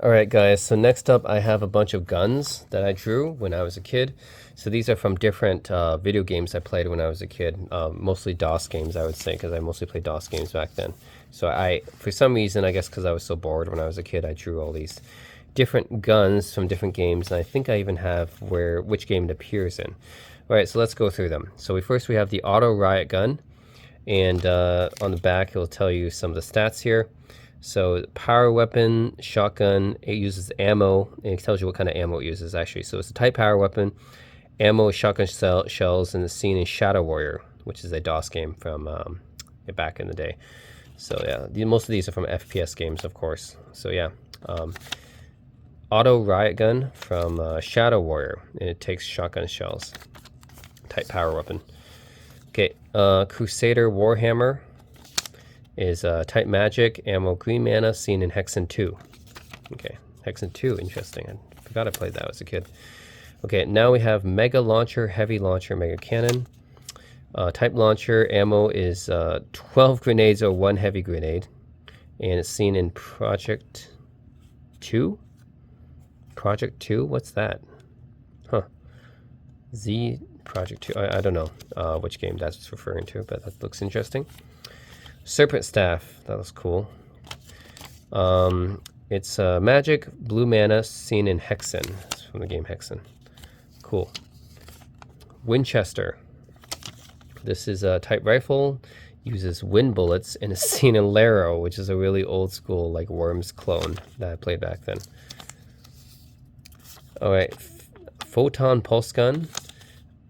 Alright guys, so next up I have a bunch of guns that I drew when I was a kid. So these are from different video games I played when I was a kid. Mostly DOS games, I would say, because I mostly played DOS games back then. So for some reason, I guess because I was so bored when I was a kid, I drew all these different guns from different games. And I think I even have which game it appears in. Alright, so let's go through them. So first we have the Auto Riot gun. And on the back, it'll tell you some of the stats here. So power weapon, shotgun, it uses ammo, and it tells you what kind of ammo it uses actually. So it's a type power weapon, ammo, shotgun shells, and it's seen in Shadow Warrior, which is a DOS game from back in the day. So yeah, most of these are from FPS games, of course. So yeah, Auto Riot gun from Shadow Warrior, and it takes shotgun shells, type power weapon. Okay, Crusader Warhammer is type magic, ammo, green mana, seen in Hexen 2. Okay, Hexen 2, interesting. I forgot I played that as a kid. Okay, now we have Mega Launcher, Heavy Launcher, Mega Cannon. Type launcher, ammo is 12 grenades or 1 heavy grenade. And it's seen in Project 2? Project 2? What's that? Huh. Z Project 2. I don't know which game that's referring to, but that looks interesting. Serpent Staff, that looks cool. It's magic, blue mana, seen in Hexen. It's from the game Hexen. Cool. Winchester. This is a type rifle, uses wind bullets, and is seen in Laro, which is a really old school, like Worms clone that I played back then. Alright, Photon Pulse Gun.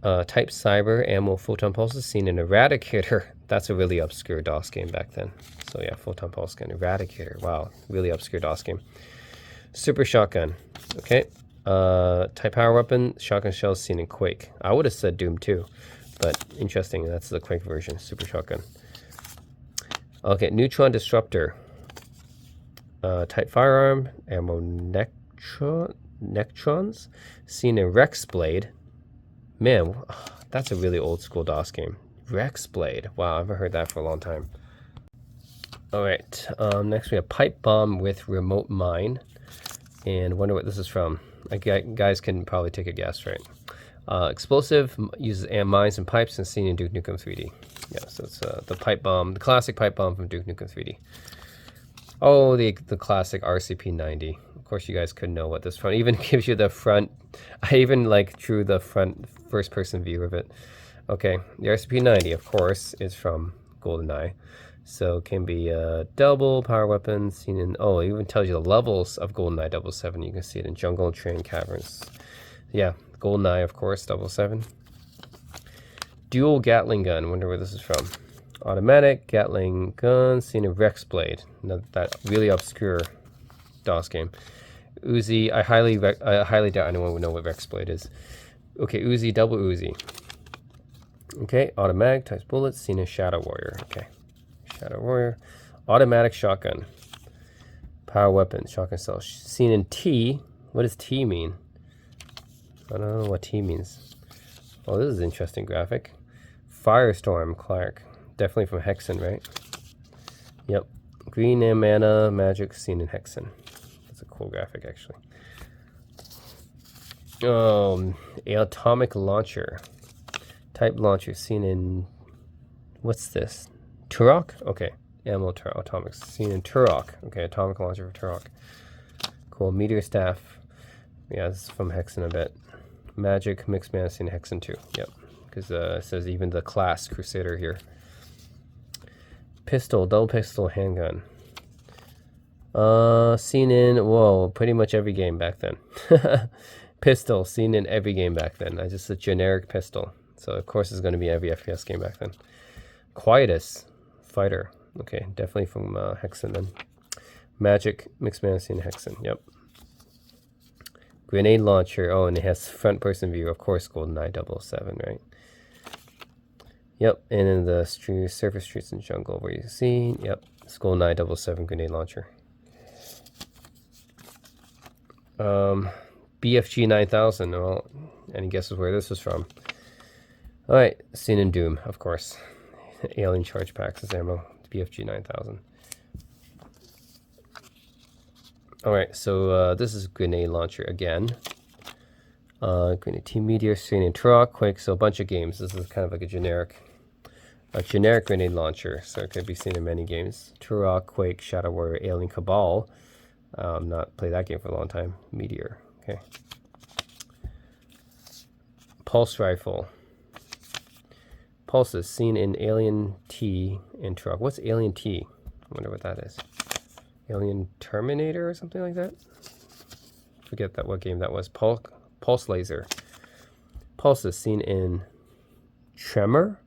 Type cyber, ammo, photon pulses, seen in Eradicator. That's a really obscure DOS game back then. So yeah, photon pulse gun, Eradicator. Wow, really obscure DOS game. Super shotgun. Okay. Type power weapon, shotgun shells seen in Quake. I would have said Doom 2, but interesting. That's the Quake version. Super shotgun. Okay, neutron disruptor. Type firearm, ammo, nectrons, seen in Rex Blade. Man, that's a really old school DOS game. Rex Blade. Wow, I haven't heard that for a long time. Alright, next we have Pipe Bomb with Remote Mine. And wonder what this is from. Guys can probably take a guess, right? Explosive, uses mines and pipes, and seen in Duke Nukem 3D. Yeah, so it's the pipe bomb, the classic pipe bomb from Duke Nukem 3D. Oh, the classic RCP-90. Of course, you guys could know what this from. It even gives you the front. I even drew the front first-person view of it. Okay, the RCP-90, of course, is from GoldenEye. So it can be a double power weapon seen in. Oh, it even tells you the levels of GoldenEye 007. You can see it in Jungle, Train, Caverns. Yeah, GoldenEye, of course, 007. Dual Gatling gun. Wonder where this is from. Automatic Gatling gun seen in Rex Blade. That really obscure DOS game. Uzi, I highly doubt anyone would know what Rex Blade is. Okay, Uzi, double Uzi. Okay, automatic types bullets, seen in Shadow Warrior. Okay, Shadow Warrior. Automatic shotgun. Power weapon, shotgun cell. Seen in T. What does T mean? I don't know what T means. Oh, this is an interesting graphic. Firestorm, Clark. Definitely from Hexen, right? Yep. Green and mana, magic, seen in Hexen. That's a cool graphic, actually. Atomic launcher. Type launcher, seen in... What's this? Turok? Okay. Ammo atomics, seen in Turok. Okay, atomic launcher for Turok. Cool. Meteor staff. Yeah, this is from Hexen a bit. Magic, mixed mana, seen in Hexen 2. Yep. Because it says even the class Crusader here. Pistol, double pistol, handgun. Seen in, whoa, pretty much every game back then. Pistol, seen in every game back then. Just a generic pistol. So of course it's going to be every FPS game back then. Quietus, fighter. Okay, definitely from Hexen then. Magic, mixed mana, seen in Hexen. Yep. Grenade launcher. Oh, and it has front person view. Of course, GoldenEye 007, right? Yep, and in the surface streets and jungle where you see, yep, it's GoldenEye 007 grenade launcher. BFG 9000. Well, any guesses where this is from? Alright, seen in Doom, of course. Alien charge packs as ammo. BFG 9000. All right, so this is grenade launcher again. Grenade Team Meteor, Serene and Turok, Quake, so a bunch of games. This is kind of like a generic grenade launcher, so it could be seen in many games. Turok, Quake, Shadow Warrior, Alien Cabal. Not played that game for a long time. Meteor, okay. Pulse rifle. Pulses seen in Alien T and Turok. What's Alien T? I wonder what that is. Alien Terminator or something like that? Forget that what game that was. Pulse laser. Pulses seen in Tremor?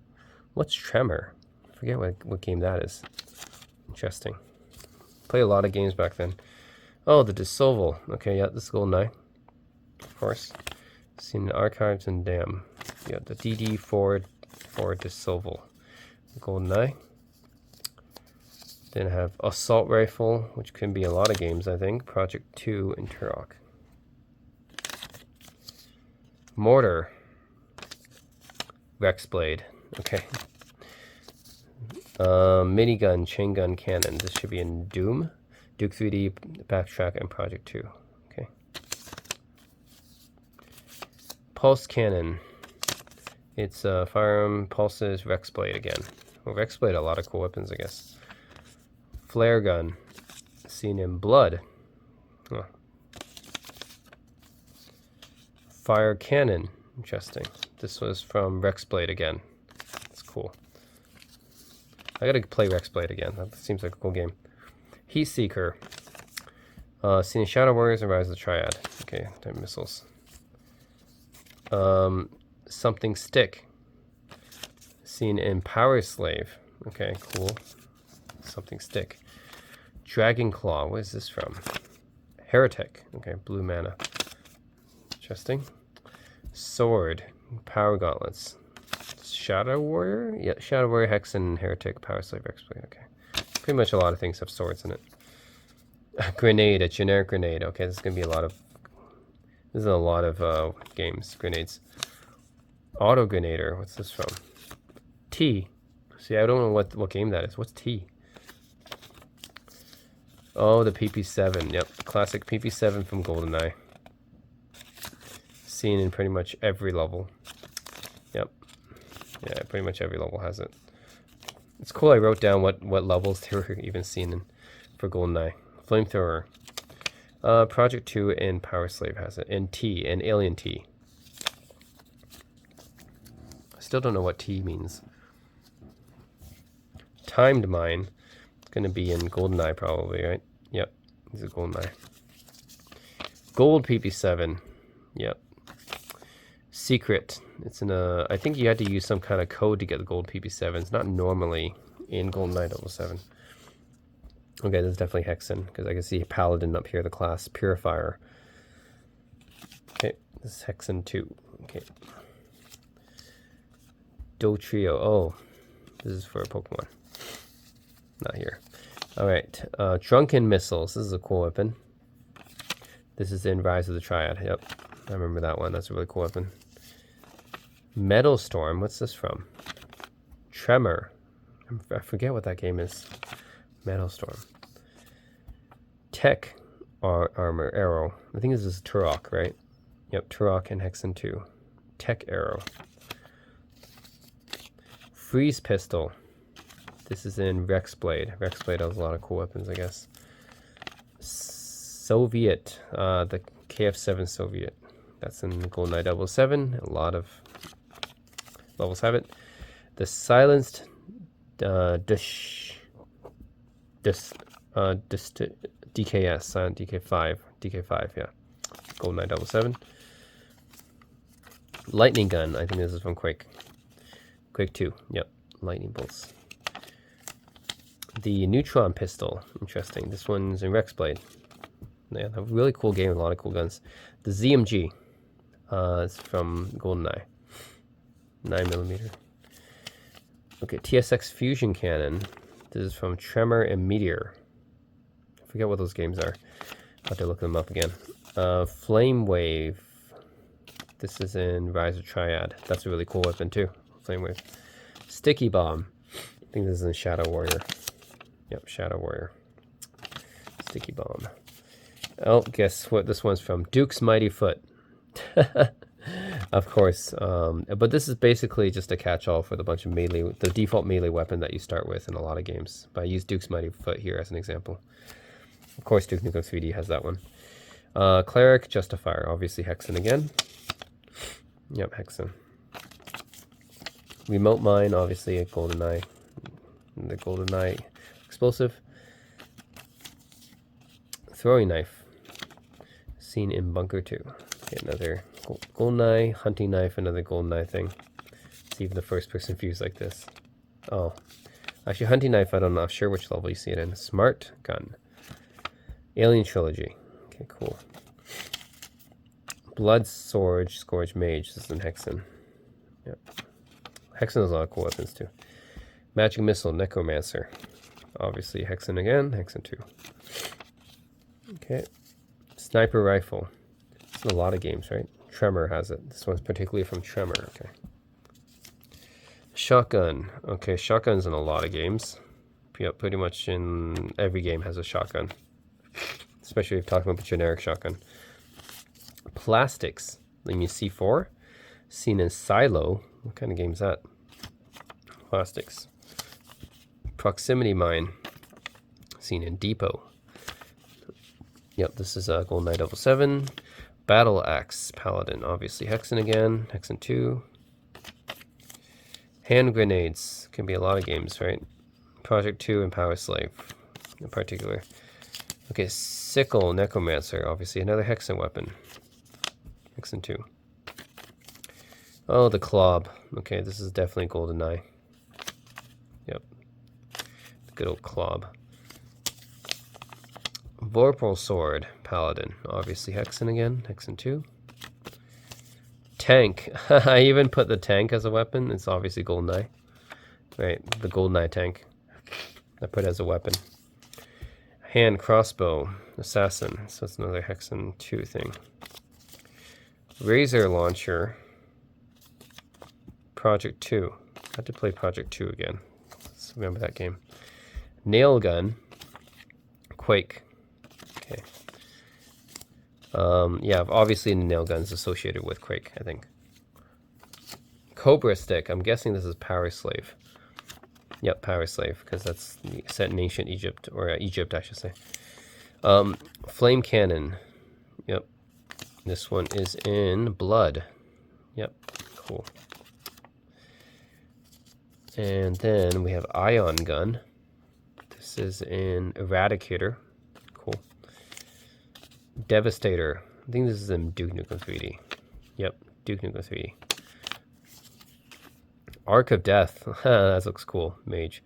What's Tremor? I forget what game that is. Interesting. Played a lot of games back then. Oh, the Dissolval. Okay, yeah, this is GoldenEye. Of course. Seen in Archives and Dam. Yeah, the DD4 for Dissolval. GoldenEye. Then I have Assault Rifle, which can be a lot of games, I think. Project 2 and Turok. Mortar. Rex Blade. Okay. Minigun, chain gun cannon. This should be in Doom, Duke 3D, Backtrack, and Project 2. Okay. Pulse cannon. It's firearm, pulses, Rex Blade again. Well, Rex Blade, a lot of cool weapons, I guess. Flare gun. Seen in Blood. Oh. Fire cannon. Interesting. This was from Rex Blade again. That's cool. I gotta play Rex Blade again. That seems like a cool game. Heat Seeker. Seen in Shadow Warriors and Rise of the Triad. Okay, they're missiles. Something Stick. Seen in Power Slave. Okay, cool. Something Stick. Dragon Claw. What is this from? Heretic. Okay, blue mana. Interesting. Sword. Power Gauntlets. Shadow Warrior? Yeah, Shadow Warrior, Hexen, Heretic, Power Slave, X-Blade. Okay. Pretty much a lot of things have swords in it. Grenade, a generic grenade. Okay, this is going to be a lot of... This is a lot of games. Grenades. Auto Grenader. What's this from? T. See, I don't know what game that is. What's T? Oh, the PP7. Yep, classic PP7 from GoldenEye. Seen in pretty much every level. Yep. Yeah, pretty much every level has it. It's cool I wrote down what levels they were even seen in for GoldenEye. Flamethrower. Project 2 and Power Slave has it. And T, and Alien T. I still don't know what T means. Timed Mine. It's going to be in GoldenEye probably, right? Yep. This is GoldenEye. Gold PP7. Yep. Secret. It's in a... I think you had to use some kind of code to get the gold PP7. It's not normally in GoldenEye 007. Okay, this is definitely Hexen, because I can see Paladin up here, the class. Purifier. Okay, this is Hexen 2. Okay. Dotrio. Oh, this is for a Pokemon. Not here. Alright, Drunken Missiles. This is a cool weapon. This is in Rise of the Triad. Yep, I remember that one. That's a really cool weapon. Metal Storm. What's this from? Tremor. I forget what that game is. Metal Storm. Tech Armor Arrow. I think this is Turok, right? Yep, Turok and Hexen 2. Tech Arrow. Freeze Pistol. This is in Rex Blade. Rex Blade has a lot of cool weapons, I guess. Soviet. The KF7 Soviet. That's in GoldenEye 007. A lot of levels have it. The Silenced DKS, Silent DK5, yeah. GoldenEye 007. Lightning Gun. I think this is from Quake. Quake 2. Yep. Lightning bolts. The Neutron Pistol. Interesting. This one's in Rex Blade. Yeah, a really cool game with a lot of cool guns. The ZMG. It's from GoldenEye. 9mm. Okay, TSX Fusion Cannon. This is from Tremor and Meteor. I forget what those games are. I'll have to look them up again. Flame Wave. This is in Rise of Triad. That's a really cool weapon too. Flame Wave. Sticky Bomb. I think this is in Shadow Warrior. Yep, Shadow Warrior. Sticky Bomb. Oh, guess what this one's from? Duke's Mighty Foot. Of course. But this is basically just a catch-all for the bunch of melee, the default melee weapon that you start with in a lot of games. But I use Duke's Mighty Foot here as an example. Of course, Duke Nukem 3D has that one. Cleric, Justifier, obviously Hexen again. Yep, Hexen. Remote Mine, obviously a GoldenEye. The GoldenEye explosive. Throwing Knife, seen in Bunker 2. Okay, another GoldenEye, Hunting Knife, another GoldenEye thing. See even the first person views like this. Oh, actually Hunting Knife, I don't know, I'm not sure which level you see it in. Smart Gun. Alien Trilogy. Okay, cool. Blood Scourge, Scourge Mage. This is in Hexen. Yep. Hexen has a lot of cool weapons too. Magic Missile, Necromancer. Obviously Hexen again, Hexen 2. Okay. Sniper Rifle. It's in a lot of games, right? Tremor has it. This one's particularly from Tremor. Okay. Shotgun. Okay, shotgun's in a lot of games. Yep, pretty much in every game has a shotgun. Especially if you're talking about the generic shotgun. Plastics. Let me C4. Seen in Silo. What kind of game is that? Plastics. Proximity Mine. Seen in Depot. Yep, this is GoldenEye 007. Battle Axe Paladin. Obviously Hexen again. Hexen 2. Hand Grenades. Can be a lot of games, right? Project 2 and Power Slave in particular. Okay, Sickle Necromancer. Obviously another Hexen weapon. Hexen 2. Oh, the Clob. Okay, this is definitely GoldenEye. Yep. The good old Clob. Vorpal Sword Paladin. Obviously Hexen again. Hexen 2. Tank. I even put the tank as a weapon. It's obviously GoldenEye. Right, the GoldenEye tank. I put it as a weapon. Hand Crossbow Assassin. So it's another Hexen 2 thing. Razor Launcher. Project 2. I had to play Project 2 again. Let's remember that game. Nail Gun. Quake. Okay. Yeah, obviously the nail gun's associated with Quake, I think. Cobra Stick. I'm guessing this is Power Slave. Yep, Power Slave, because that's set in ancient Egypt, or Egypt, I should say. Flame Cannon. Yep. This one is in Blood. Yep, cool. And then we have Ion Gun. This is in Eradicator. Cool. Devastator. I think this is in Duke Nukem 3D. Yep, Duke Nukem 3D. Arc of Death. That looks cool. Mage.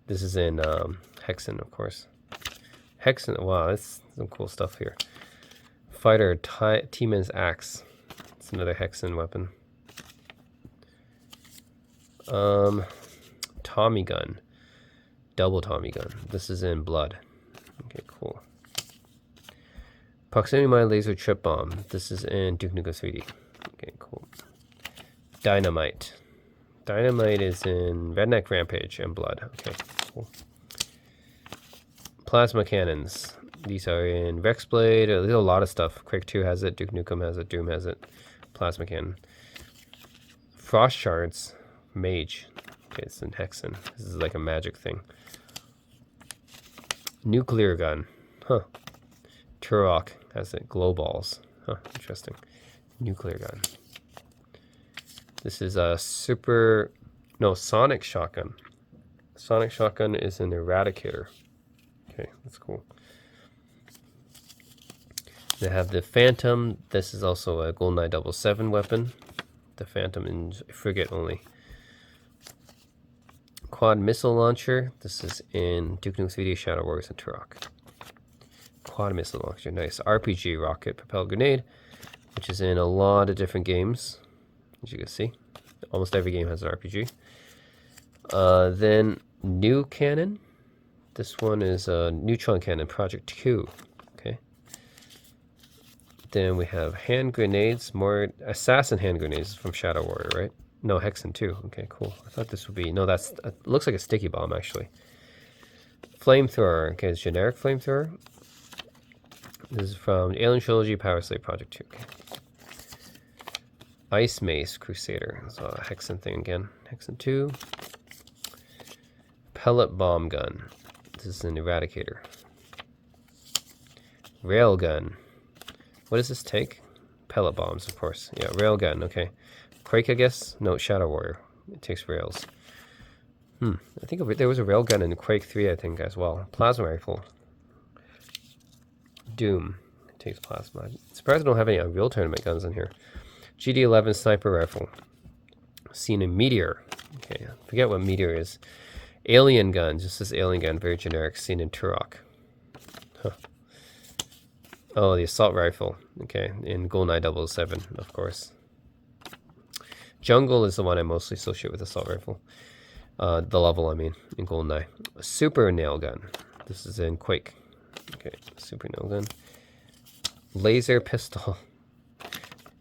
This is in Hexen, of course. Hexen. Wow, that's some cool stuff here. Fighter. T-Man's Axe. It's another Hexen weapon. Tommy Gun. Double Tommy Gun. This is in Blood. Okay, cool. Proximity Mine Laser Trip Bomb. This is in Duke Nukem 3D. Okay, cool. Dynamite. Dynamite is in Redneck Rampage and Blood. Okay, cool. Plasma Cannons. These are in Rexblade. There's a lot of stuff. Quake 2 has it. Duke Nukem has it. Doom has it. Plasma Cannon. Frost Shards. Mage. Okay, it's in Hexen. This is like a magic thing. Nuclear Gun. Huh. Turok has it. Glow Balls. Huh, interesting. Nuclear Gun. This is a Sonic Shotgun. Sonic Shotgun is an Eradicator. Okay, that's cool. They have the Phantom. This is also a GoldenEye 007 weapon. The Phantom in frigate only. Quad Missile Launcher. This is in Duke Nukem 3D, Shadow Warriors, and Turok. Quad Missile Launcher. Nice. RPG Rocket Propelled Grenade, which is in a lot of different games. As you can see, almost every game has an RPG. Then New Cannon. This one is a Neutron Cannon, Project 2. Okay. Then we have hand grenades, more assassin hand grenades from Shadow Warrior, right? No, Hexen 2. Okay, cool. I thought this would be, no, that's, looks like a sticky bomb actually. Flamethrower. Okay, it's generic flamethrower. This is from Alien Trilogy Power Slave Project 2. Okay. Ice Mace Crusader. So a Hexen thing again. Hexen 2. Pellet Bomb Gun. This is an Eradicator. Railgun. What does this take? Pellet bombs, of course. Yeah, railgun, okay. Quake, I guess? No, Shadow Warrior. It takes rails. I think there was a railgun in Quake 3, I think, as well. Plasma rifle. Doom. It takes plasma. I'm surprised I don't have any Unreal Tournament guns in here. GD11 sniper rifle. Seen in Meteor. Okay, I forget what Meteor is. Alien gun. Just this alien gun, very generic. Seen in Turok. Huh. Oh, the assault rifle. Okay, in GoldenEye 007, of course. Jungle is the one I mostly associate with assault rifle. The level, I mean, in GoldenEye. A super nail gun. This is in Quake. Okay, super nail gun. Laser pistol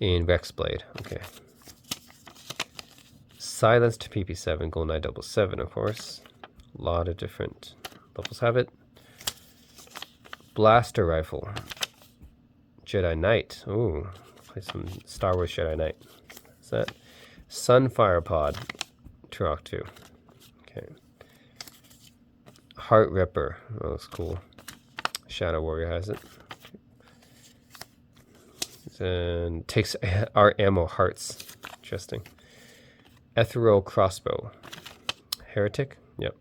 in Rexblade. Okay. Silenced PP7, GoldenEye 007, of course. A lot of different levels have it. Blaster rifle. Jedi Knight. Ooh, play some Star Wars Jedi Knight. What's that? Sunfire Pod. Turok 2. Okay. Heart Ripper. Oh, that's cool. Shadow Warrior has it. And takes our ammo hearts. Interesting. Ethereal Crossbow. Heretic. Yep.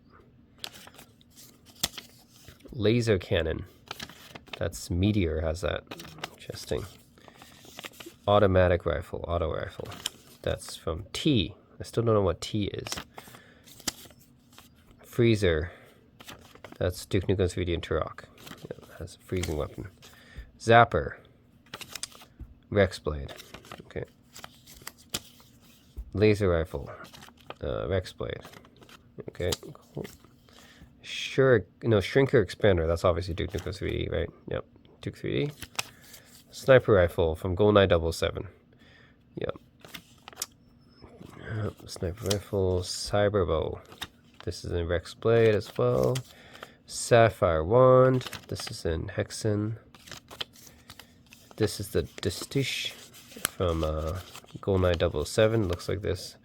Laser Cannon. That's Meteor has that. Interesting. Automatic rifle, auto rifle. That's from T. I still don't know what T is. Freezer. That's Duke Nukem 3D and Turok. Yeah, has a freezing weapon. Zapper. Rexblade. Okay. Laser rifle. Rexblade. Okay, cool. Shrinker Expander. That's obviously Duke Nukem 3D, right? Yep. Duke 3D. Sniper rifle from GoldenEye 007. Yep. Sniper rifle. Cyber bow. This is in Rexblade as well. Sapphire wand. This is in Hexen. This is the Distiche from GoldenEye 007. Looks like this.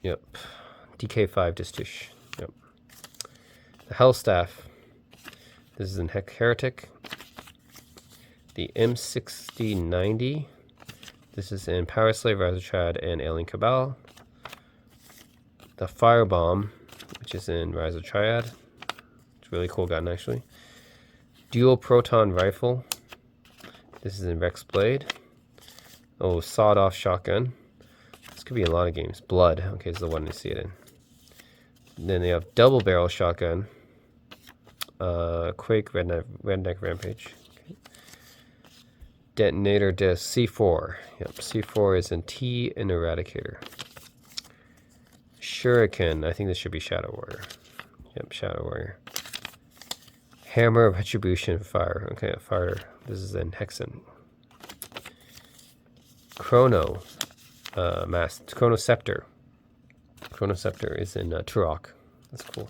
Yep. DK5 Distiche. Yep. The Hellstaff. This is in Heretic. The M6090. This is in Power Slave, Rise of Triad, and Alien Cabal. The Firebomb, which is in Rise of Triad. It's a really cool gun, actually. Dual Proton Rifle. This is in Rexblade. Oh, Sawed-Off Shotgun. This could be in a lot of games. Blood. Okay, is the one to see it in. Then they have Double Barrel Shotgun. Quake, Redneck Rampage. Okay. Detonator Disc, C4. Yep, C4 is in T and Eradicator. Shuriken, I think this should be Shadow Warrior. Yep, Shadow Warrior. Hammer of Retribution, Fire. Okay, a fire. This is in Hexen. Chrono, Chrono Scepter. Chrono Scepter is in Turok. That's cool.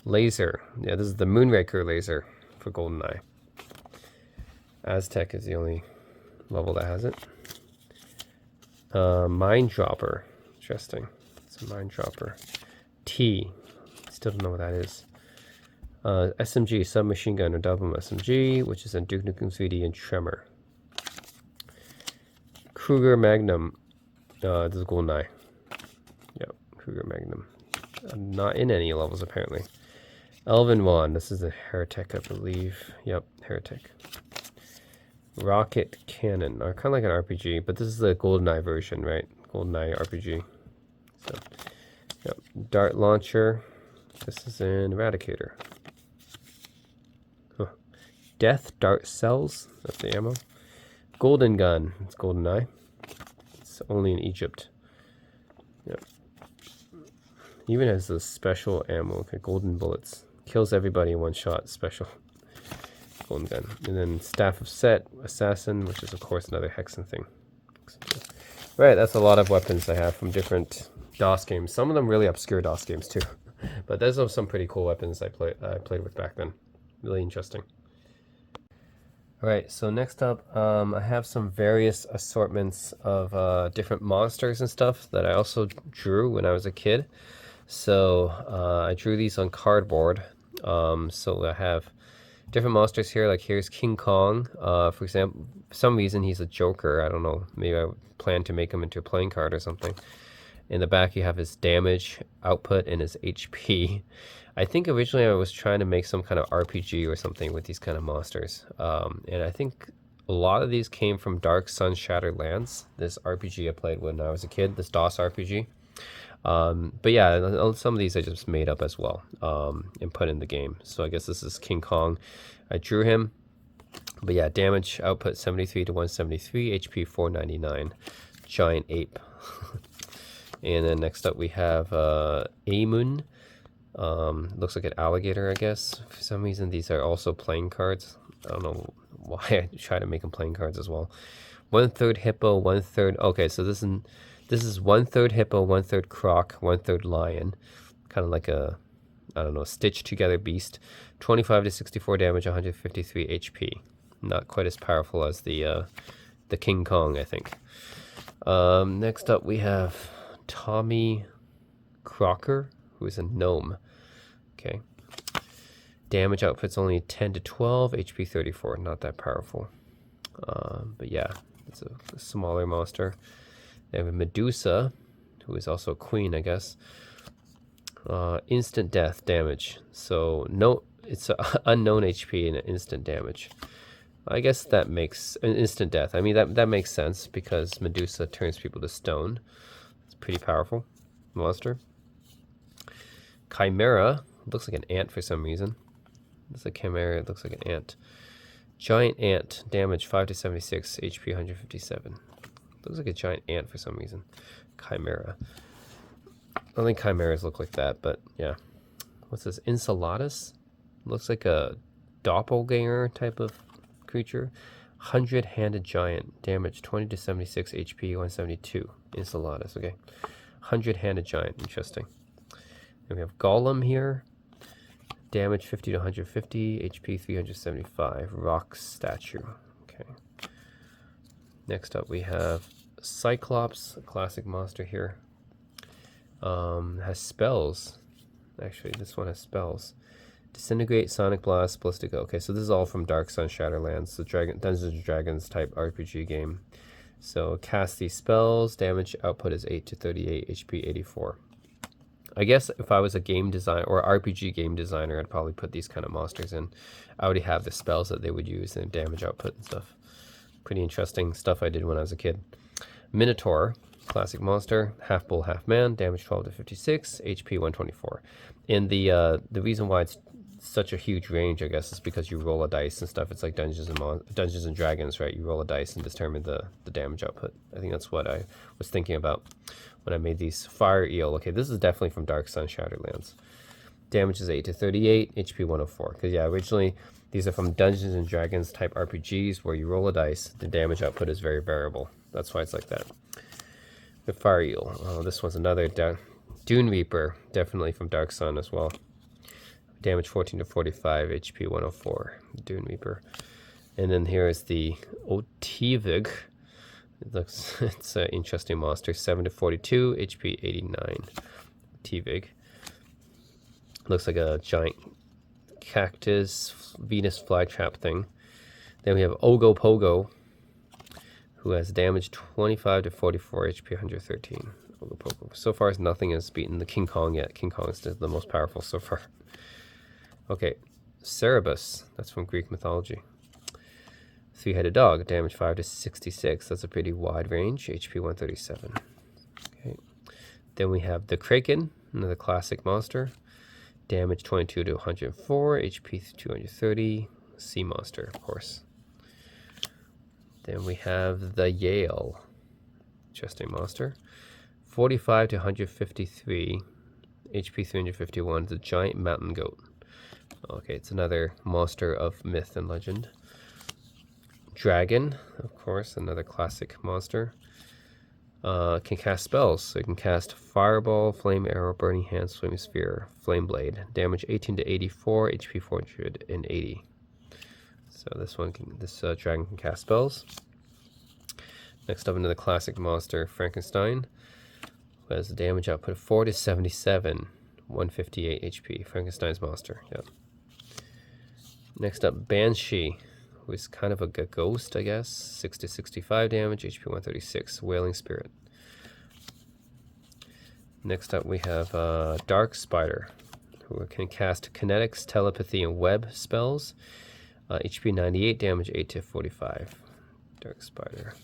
Laser. Yeah, this is the Moonraker laser for GoldenEye. Aztec is the only level that has it. Mine Dropper. Interesting. It's a Mine Dropper. T. Still don't know what that is. SMG, Submachine Gun or Double SMG, which is in Duke Nukem 3D and Tremor. Kruger Magnum. This is GoldenEye. Yep, Kruger Magnum. Not in any levels, apparently. Elven Wand. This is a Heretic, I believe. Yep, Heretic. Rocket Cannon. Kind of like an RPG, but this is the GoldenEye version, right? GoldenEye RPG. So, yep. Dart Launcher. This is in Eradicator. Huh. Death Dart Cells. That's the ammo. Golden Gun. It's GoldenEye. It's only in Egypt. Yep. Even has the special ammo. Okay, golden bullets. Kills everybody in one shot. Special. Golden Gun. And then Staff of Set, Assassin, which is of course another Hexen thing. Right, that's a lot of weapons I have from different DOS games. Some of them really obscure DOS games too. But those are some pretty cool weapons I played with back then. Really interesting. All right, so next up, I have some various assortments of different monsters and stuff that I also drew when I was a kid. So I drew these on cardboard. So I have different monsters here. Like here's King Kong. For example, for some reason he's a Joker. I don't know. Maybe I plan to make him into a playing card or something. In the back, you have his damage output and his HP. I think originally I was trying to make some kind of RPG or something with these kind of monsters. And I think a lot of these came from Dark Sun Shattered Lands, this RPG I played when I was a kid, this DOS RPG. But yeah, some of these I just made up as well and put in the game. So I guess this is King Kong. I drew him. But yeah, damage output 73 to 173, HP 499. Giant ape. And then next up we have Amun. Looks like an alligator, I guess. For some reason, these are also playing cards. I don't know why I try to make them playing cards as well. 1/3 hippo, 1/3. Okay, so this is 1/3 hippo, 1/3 croc, 1/3 lion. Kind of like a, I don't know, stitched together beast. 25 to 64 damage, 153 HP. Not quite as powerful as the King Kong, I think. Next up we have Tommy Crocker, who is a gnome. Okay. Damage output's only 10 to 12, HP 34, not that powerful. But yeah, it's a smaller monster. They have a Medusa, who is also a queen, I guess. Instant death damage. So no, it's a unknown HP and instant damage. I guess that makes an instant death. I mean, that makes sense because Medusa turns people to stone. It's pretty powerful monster. Chimera looks like an ant for some reason. It's a chimera. It looks like an ant. Giant ant damage 5 to 76, HP 157. Looks like a giant ant for some reason. Chimera. I don't think chimeras look like that, but yeah. What's this? Enceladus? Looks like a doppelganger type of creature. 100-handed giant. Damage 20 to 76, HP 172. Enceladus, okay. 100-handed giant. Interesting. And we have Golem here. Damage 50 to 150, HP 375. Rock statue. Okay. Next up we have Cyclops, a classic monster here. Has spells. Actually, this one has spells. Disintegrate, Sonic Blast, Ballistic. Okay, so this is all from Dark Sun Shadowlands, the Dungeons and Dragons type RPG game. So cast these spells. Damage output is 8 to 38, HP 84. I guess if I was a game designer or RPG game designer, I'd probably put these kind of monsters in. I already have the spells that they would use and damage output and stuff. Pretty interesting stuff I did when I was a kid. Minotaur, classic monster, half bull, half man, damage 12 to 56, HP 124. And the reason why it's such a huge range, I guess, is because you roll a dice and stuff. It's like Dungeons and Dragons, right? You roll a dice and determine the damage output. I think that's what I was thinking about when I made these. Fire eel. Okay, this is definitely from Dark Sun Shadowlands. Damage is 8 to 38, HP 104. Because yeah, originally these are from Dungeons and Dragons type RPGs where you roll a dice. The damage output is very variable. That's why it's like that. The fire eel. Oh, this one's another Dune Reaper, definitely from Dark Sun as well. Damage 14 to 45, HP 104. Dune Reaper. And then here is the Otivig. It's an interesting monster. 7 to 42, HP 89. Otivig. Looks like a giant cactus Venus flytrap thing. Then we have Ogo Pogo, who has damage 25 to 44, HP 113. Ogo Pogo. So far, nothing has beaten the King Kong yet. King Kong is the most powerful so far. Okay, Cerberus. That's from Greek mythology. Three-headed dog. Damage 5 to 66. That's a pretty wide range. HP 137. Okay. Then we have the Kraken, another classic monster. Damage 22 to 104. HP 230. Sea monster, of course. Then we have the Yale. Interesting monster. 45 to 153. HP 351. The giant mountain goat. Okay, it's another monster of myth and legend. Dragon, of course, another classic monster. Can cast spells. So you can cast Fireball, Flame Arrow, Burning Hands, Flaming Sphere, Flame Blade. Damage 18 to 84, HP 480. So this dragon can cast spells. Next up, another classic monster, Frankenstein, who has a damage output of 4 to 77, 158 HP. Frankenstein's monster. Yep. Next up, Banshee, who is kind of a ghost, I guess. 6 to 65 damage, HP 136. Wailing Spirit. Next up, we have Dark Spider, who can cast kinetics, telepathy, and web spells. HP 98, damage 8 to 45. Dark Spider.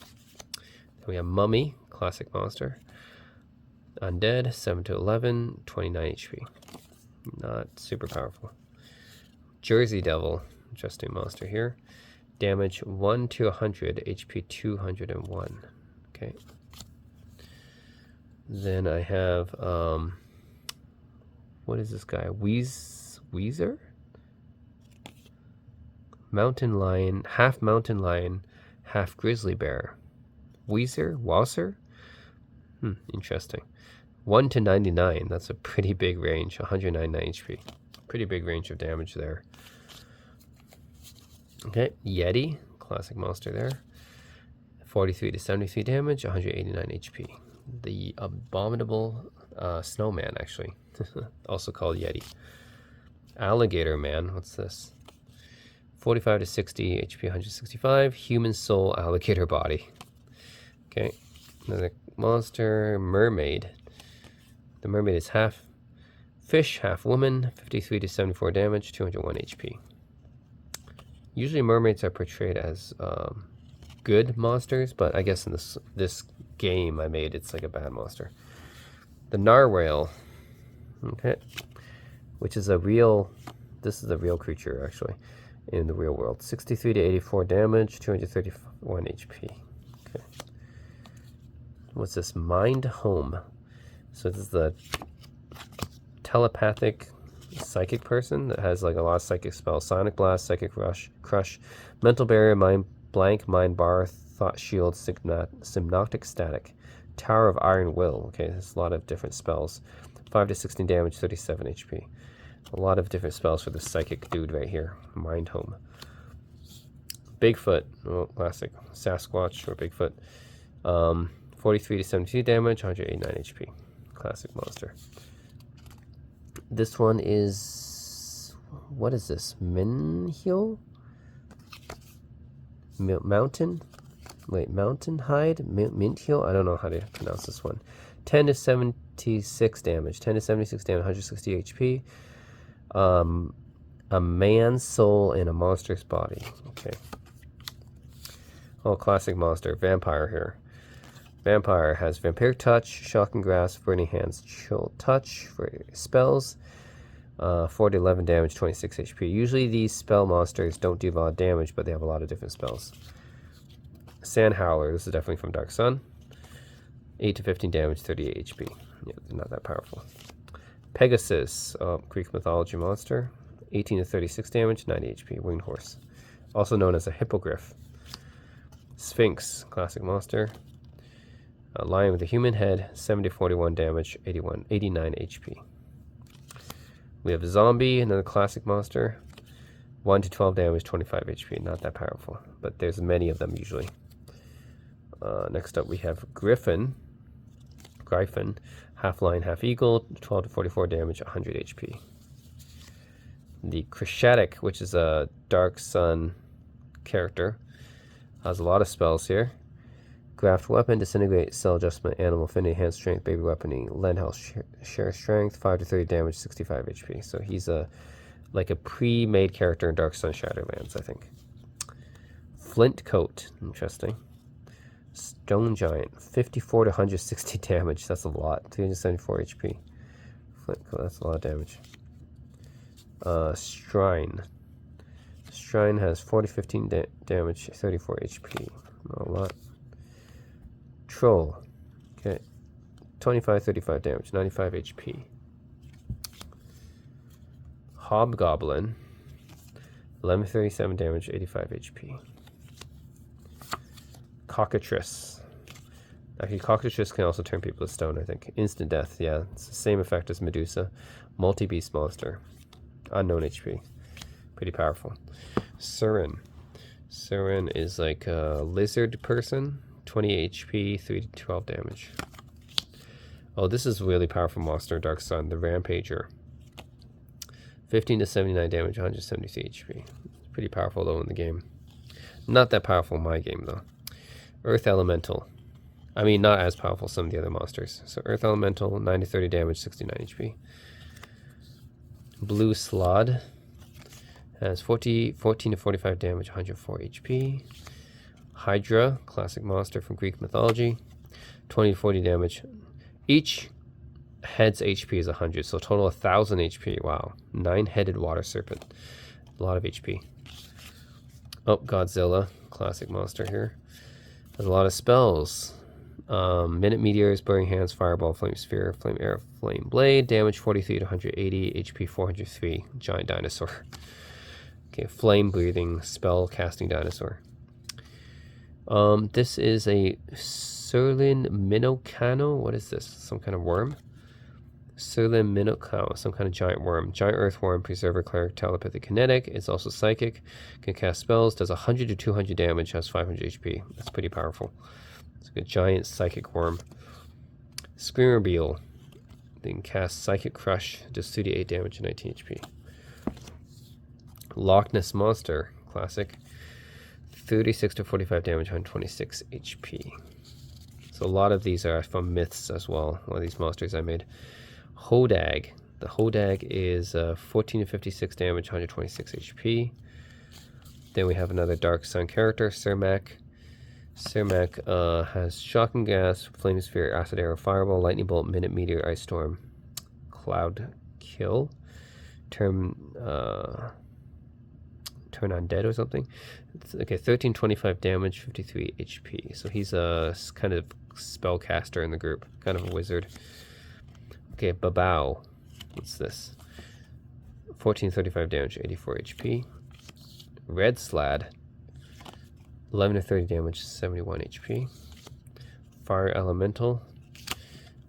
Then we have Mummy, classic monster. Undead, 7 to 11, 29 HP. Not super powerful. Jersey Devil, interesting monster here. Damage 1 to 100, HP 201. Okay. Then I have, what is this guy? Weezer? Mountain lion, half grizzly bear. Wasser? Interesting. 1 to 99, that's a pretty big range, 199 HP. Pretty big range of damage there. Okay, Yeti, classic monster there. 43 to 73 damage, 189 HP. The abominable snowman, actually. Also called Yeti. Alligator man, what's this? 45 to 60, HP 165. Human soul, alligator body. Okay, another monster, mermaid. The mermaid is half fish, half woman. 53 to 74 damage, 201 HP. Usually mermaids are portrayed as good monsters, but I guess in this game I made, it's like a bad monster. The narwhal, okay, which is this is a real creature actually in the real world. 63 to 84 damage, 231 HP. Okay. What's this? Mind Home. So this is the telepathic psychic person that has like a lot of psychic spells. Sonic Blast, Psychic Rush, Crush, Mental Barrier, Mind Blank, Mind Bar, Thought Shield, Synoptic Static, Tower of Iron Will. Okay, there's a lot of different spells. 5 to 16 damage, 37 HP. A lot of different spells for the psychic dude right here. Mind Home. Bigfoot, classic Sasquatch or Bigfoot. 43 to 72 damage, 189 HP. Classic monster. This one is, what is this? Minhyo? Mountain Hide? Minhyo? I don't know how to pronounce this one. 10 to 76 damage. 10 to 76 damage, 160 HP. A man's soul in a monster's body. Okay. Oh, classic monster. Vampire here. Vampire has Vampiric Touch, Shocking Grasp, Burning Hands, Chill Touch for spells. 4 to 11 damage, 26 HP. Usually these spell monsters don't do a lot of damage, but they have a lot of different spells. Sand Howler, this is definitely from Dark Sun. 8 to 15 damage, 38 HP. Yeah, they're not that powerful. Pegasus, Greek mythology monster. 18 to 36 damage, 90 HP. Winged Horse. Also known as a Hippogriff. Sphinx, classic monster. A lion with a human head, 7 to 41 damage, 89 HP. We have Zombie, another classic monster. 1 to 12 damage, 25 HP. Not that powerful, but there's many of them usually. Next up we have Gryphon, half lion, half eagle, 12 to 44 damage, 100 HP. The Krishatic, which is a Dark Sun character, has a lot of spells here. Graft Weapon, Disintegrate, Cell Adjustment, Animal Affinity, Hand Strength, Baby Weaponing, Lend Health, Share Strength, 5 to 30 damage, 65 HP. So he's like a pre-made character in Dark Sun Shadowlands, I think. Flint Coat, interesting. Stone Giant, 54 to 160 damage. That's a lot. 374 HP. Flint Coat, that's a lot of damage. Shrine. Shrine has 40 to 15 damage, 34 HP. Not a lot. Troll. Okay. 25, 35 damage, 95 HP. Hobgoblin. 1137 damage, 85 HP. Cockatrice. Actually, Cockatrice can also turn people to stone, I think. Instant death, yeah. It's the same effect as Medusa. Multi-beast monster. Unknown HP. Pretty powerful. Surin. Siren is like a lizard person. 20 HP, 3 to 12 damage. Oh, this is a really powerful monster, Dark Sun, the Rampager. 15 to 79 damage, 173 HP. Pretty powerful though in the game. Not that powerful in my game though. Earth Elemental. I mean, not as powerful as some of the other monsters. So Earth Elemental, 9 to 30 damage, 69 HP. Blue Slod has 14 to 45 damage, 104 HP. Hydra, classic monster from Greek mythology, 20 to 40 damage. Each head's HP is 100, so total 1,000 HP. Wow. 9-headed water serpent. A lot of HP. Oh, Godzilla, classic monster here. Has a lot of spells. Minute Meteors, Burning Hands, Fireball, Flame Sphere, Flame Arrow, Flame Blade, damage 43 to 180, HP 403, giant dinosaur. Okay, flame breathing, spell casting dinosaur. This is a Surlin Minocano. What is this? Some kind of worm? Surlin Minocano, some kind of giant worm. Giant earthworm, preserver, cleric, telepathic, kinetic. It's also psychic. Can cast spells. Does 100 to 200 damage. Has 500 HP. That's pretty powerful. It's like a giant psychic worm. Screamer Beetle. They can cast Psychic Crush. Does 38 damage and 19 HP. Loch Ness Monster. Classic. 36 to 45 damage, 126 HP. So a lot of these are from myths as well. A lot of these monsters I made. Hodag. The Hodag is 14 to 56 damage, 126 HP. Then we have another Dark Sun character, Cermak. Cermak has Shocking Gas, Flame Sphere, Acid Arrow, Fireball, Lightning Bolt, Minute Meteor, Ice Storm, Cloud Kill. Turn Undead or something. Okay, 1325 damage, 53 HP. So he's a kind of spellcaster in the group, kind of a wizard. Okay, Babao. What's this? 1435 damage, 84 HP. Red Slad. 11 to 30 damage, 71 HP. Fire Elemental.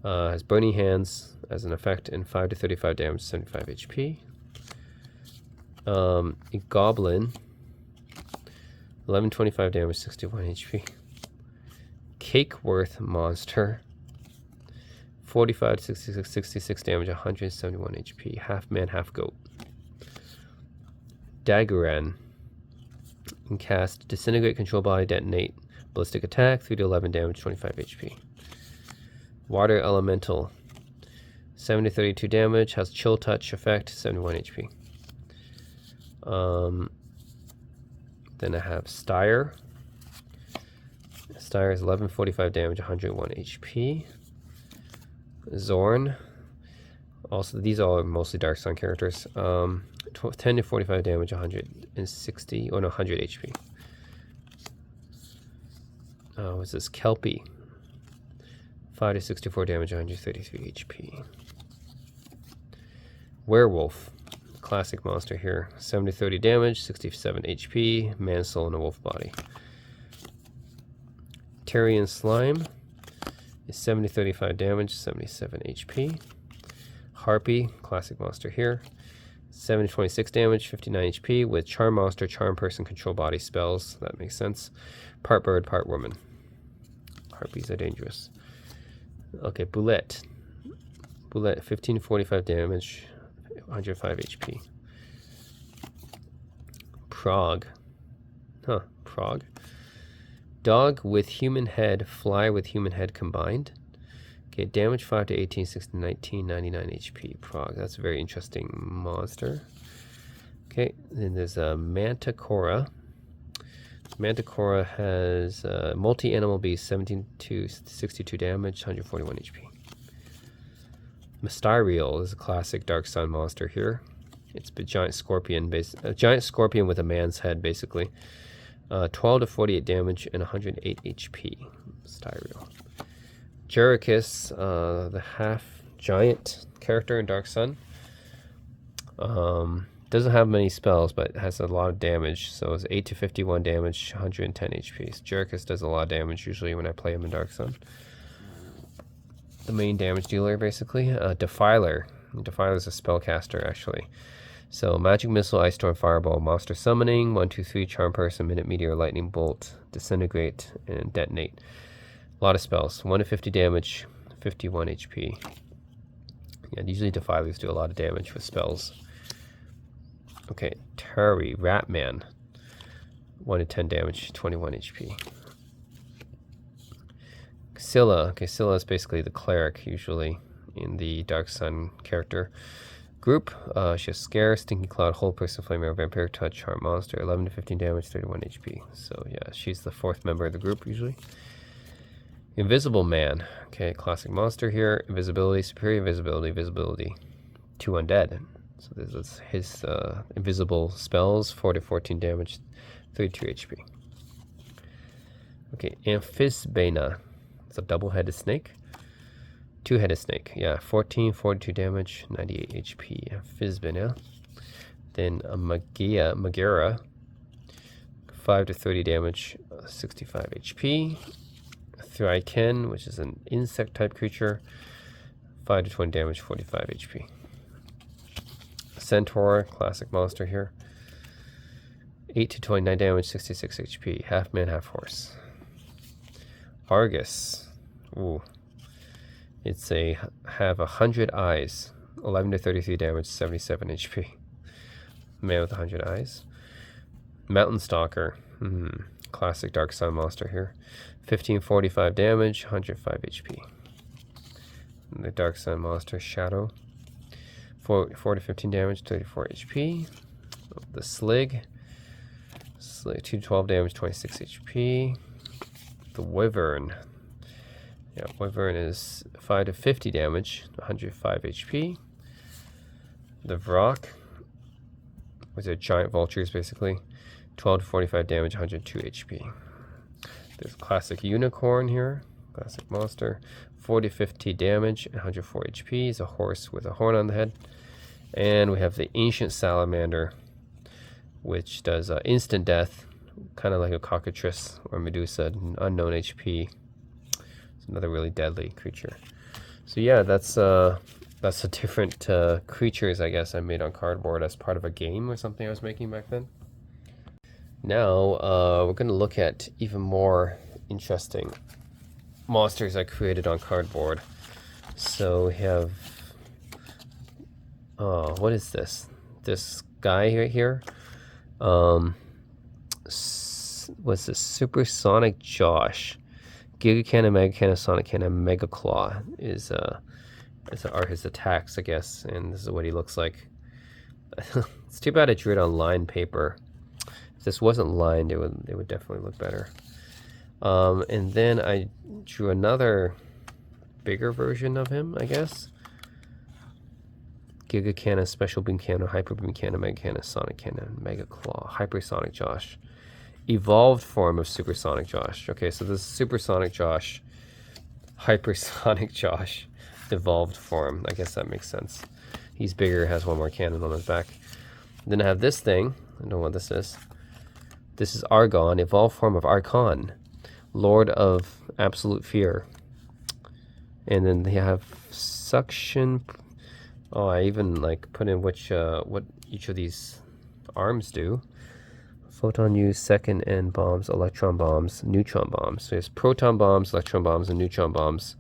Has Burning Hands as an effect, and 5 to 35 damage, 75 HP. A Goblin. 1125 damage, 61 HP. Cakeworth Monster. 45 to 66 damage, 171 HP. Half man, half goat. Daggeran. Can cast Disintegrate, Control Body, Detonate, Ballistic Attack, 3 to 11 damage, 25 HP. Water Elemental. 7 to 32 damage, has Chill Touch effect, 71 HP. Then I have Styre. Styre is 1145 damage, 101 HP. Zorn. Also, these are mostly Dark Sun characters. 10 to 45 damage, 160. Oh no, 100 HP. What's this? Kelpie. 5 to 64 damage, 133 HP. Werewolf. Classic monster here. 7 to 30 damage, 67 HP, man soul in a wolf body. Terrian Slime is 7 to 35 damage, 77 HP. Harpy, classic monster here. 7 to 26 damage, 59 HP with Charm Monster, Charm Person, Control Body spells. That makes sense. Part bird, part woman. Harpies are dangerous. Okay, Boulette. Boulette, 15 to 45 damage, 105 HP. Prague. Huh, Prague. Dog with human head, fly with human head combined. Okay, damage 5 to 18, 6 to 19, 99 HP. Prague. That's a very interesting monster. Okay, then there's a Manticora. Manticora has multi-animal beast, 17 to 62 damage, 141 HP. Mysterio is a classic Dark Sun monster here. It's a giant scorpion, a giant scorpion with a man's head, basically. 12 to 48 damage and 108 HP. Mysterio. Juricus, the half-giant character in Dark Sun. Doesn't have many spells, but has a lot of damage. So it's 8 to 51 damage, 110 HP. So Juricus does a lot of damage usually when I play him in Dark Sun. The main damage dealer, basically. Defiler. Defiler is a spellcaster, actually. So Magic Missile, Ice Storm, Fireball, Monster Summoning, 1, 2, 3, Charm Person, Minute Meteor, Lightning Bolt, Disintegrate, and Detonate. A lot of spells. 1 to 50 damage, 51 HP. Yeah, usually Defilers do a lot of damage with spells. Okay, Terry, Ratman. 1 to 10 damage, 21 HP. Scylla. Okay, Scylla is basically the cleric, usually, in the Dark Sun character group. She has Scare, Stinky Cloud, Whole Person, Flame Arrow, Vampire Touch, Charm Monster. 11 to 15 damage, 31 HP. So yeah, she's the 4th member of the group, usually. Invisible Man. Okay, classic monster here. Invisibility, superior invisibility, visibility. 2 undead. So this is his invisible spells. 4 to 14 damage, 32 HP. Okay, Amphisbaena. It's a double-headed snake. 2-headed snake. Yeah, 14, 42 damage, 98 HP. Amphisbaena. Then a Magera. 5 to 30 damage, 65 HP. Thryken, which is an insect-type creature. 5 to 20 damage, 45 HP. Centaur, classic monster here. 8 to 29 damage, 66 HP. Half man, half horse. Argus. Ooh. It's have 100 eyes. 11 to 33 damage, 77 HP. Man with 100 eyes. Mountain Stalker. Classic Dark Sun monster here. 1545 damage, 105 HP. And the Dark Sun monster Shadow. 4 to 15 damage, 34 HP. The Slig. 2 to 12 damage, 26 HP. The Wyvern. Yeah, Wyvern is 5 to 50 damage, 105 HP. The Vrock, which are giant vultures basically. 12 to 45 damage, 102 HP. There's classic Unicorn here, classic monster. 40 to 50 damage, 104 HP. He's a horse with a horn on the head. And we have the Ancient Salamander, which does instant death, kind of like a cockatrice or Medusa, unknown HP. It's another really deadly creature. So yeah, that's the different creatures I guess I made on cardboard as part of a game or something I was making back then. Now we're going to look at even more interesting monsters I created on cardboard. So we have, what is this? This guy right here. Was this Supersonic Josh? Giga Cannon, Mega Cannon, Sonic Cannon, Mega Claw are his attacks, I guess, and this is what he looks like. It's too bad I drew it on lined paper. If this wasn't lined, it would definitely look better. And then I drew another bigger version of him, I guess. Giga Cannon, Special Beam Cannon, Hyper Beam Cannon, Mega Cannon, Sonic Cannon, Mega Claw, Hypersonic Josh. Evolved form of Supersonic Josh. Okay, so this is Supersonic Josh, Hypersonic Josh, evolved form. I guess that makes sense. He's bigger, has one more cannon on his back. Then I have this thing. I don't know what this is. This is Argon, evolved form of Archon, Lord of Absolute Fear. And then they have Suction. Oh, I even like put in what each of these arms do. Photon use, second N bombs, electron bombs, neutron bombs. So there's proton bombs, electron bombs, and neutron bombs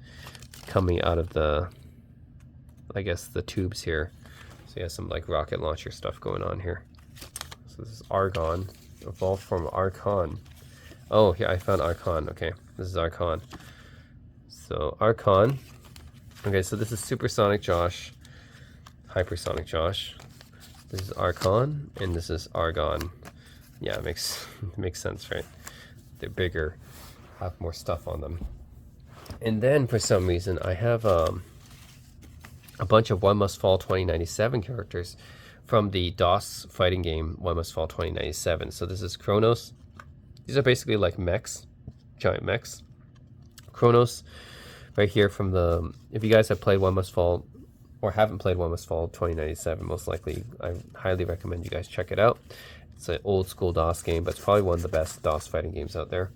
coming out of the, I guess, the tubes here. So you have some like rocket launcher stuff going on here. So this is Argon, evolved from Archon. Oh, here I found Archon. Okay, this is Archon. So Archon. Okay, so this is Supersonic Josh, Hypersonic Josh. This is Archon, and this is Argon. Yeah, it makes sense, right? They're bigger, have more stuff on them. And then for some reason I have a bunch of One Must Fall 2097 characters from the DOS fighting game One Must Fall 2097. So this is Kronos. These are basically like mechs, giant mechs. Kronos right here from the, if you guys have played One Must Fall or haven't played One Must Fall 2097, most likely I highly recommend you guys check it out. It's an old school DOS game, but it's probably one of the best DOS fighting games out there.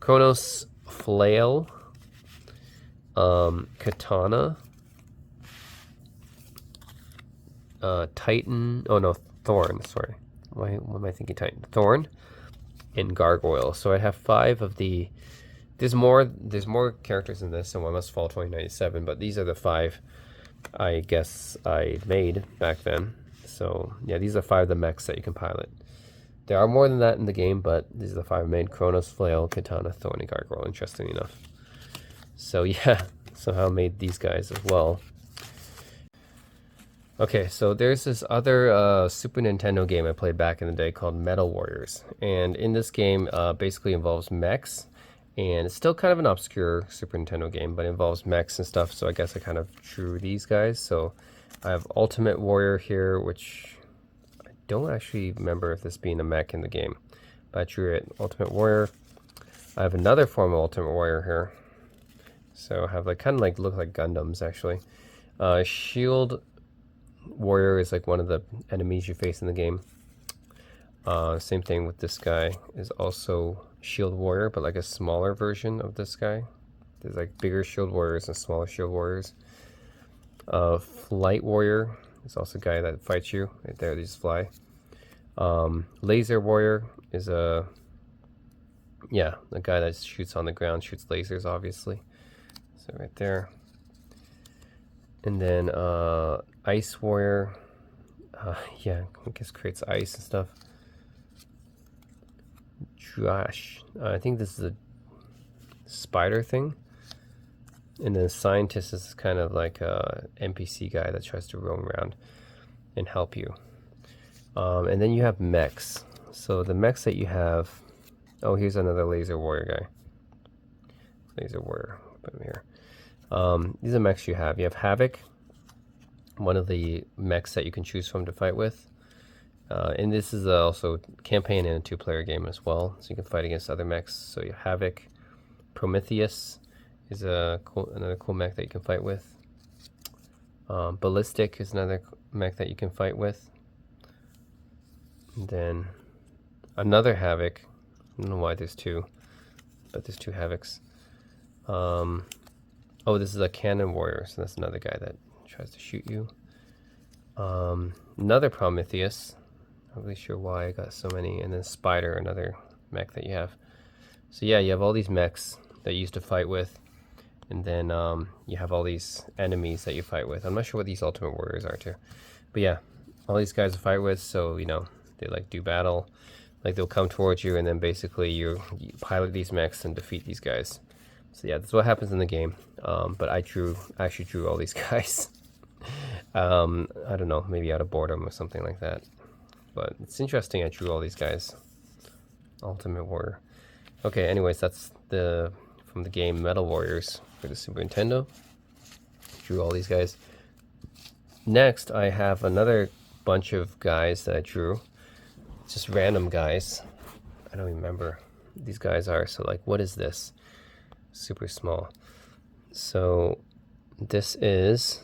Kronos, Flail, Katana, Titan. Oh no, Thorn. Sorry, why am I thinking Titan? Thorn and Gargoyle. So I have 5 of the. There's more characters in this, and One Must Fall 2097. But these are the 5 I guess I made back then. So yeah, these are 5 of the mechs that you can pilot. There are more than that in the game, but these are the 5 I made: Kronos, Flail, Katana, Thorn, and Gargoyle. Interesting enough. So yeah, somehow made these guys as well. Okay, so there's this other Super Nintendo game I played back in the day called Metal Warriors. And in this game, basically involves mechs. And it's still kind of an obscure Super Nintendo game, but it involves mechs and stuff. So I guess I kind of drew these guys. So I have Ultimate Warrior here, which I don't actually remember if this being a mech in the game. But I drew it, Ultimate Warrior. I have another form of Ultimate Warrior here. So I have like kind of like look like Gundams actually. Shield Warrior is like one of the enemies you face in the game. Same thing with this guy, is also Shield Warrior, but like a smaller version of this guy. There's like bigger Shield Warriors and smaller Shield Warriors. Flight Warrior is also a guy that fights you. Right there, they just fly. Laser Warrior is a guy that shoots on the ground, shoots lasers, obviously. So right there. And then Ice Warrior, yeah, I guess creates ice and stuff. Trash, I think this is a spider thing. And then Scientist is kind of like a NPC guy that tries to roam around and help you. And then you have mechs. So the mechs that you have, oh, here's another Laser Warrior guy. Laser Warrior, put him here. These are mechs you have. You have Havoc, one of the mechs that you can choose from to fight with. And this is also campaign and a 2-player game as well, so you can fight against other mechs. So you have Havoc. Prometheus is another cool mech that you can fight with. Ballistic is another mech that you can fight with. And then another Havoc. I don't know why there's 2, but there's 2 Havocs. Oh, this is a Cannon Warrior, so that's another guy that tries to shoot you. Another Prometheus. Not really sure why I got so many. And then Spider, another mech that you have. So yeah, you have all these mechs that you used to fight with. And then you have all these enemies that you fight with. I'm not sure what these Ultimate Warriors are too. But yeah, all these guys to fight with. So, you know, they like do battle. Like they'll come towards you and then basically you pilot these mechs and defeat these guys. So yeah, that's what happens in the game. But I actually drew all these guys. I don't know, maybe out of boredom or something like that. But it's interesting I drew all these guys. Ultimate Warrior. Okay, anyways, that's from the game Metal Warriors for the Super Nintendo. Drew all these guys. Next, I have another bunch of guys that I drew. Just random guys. I don't remember what these guys are. So like, what is this? Super small. So this is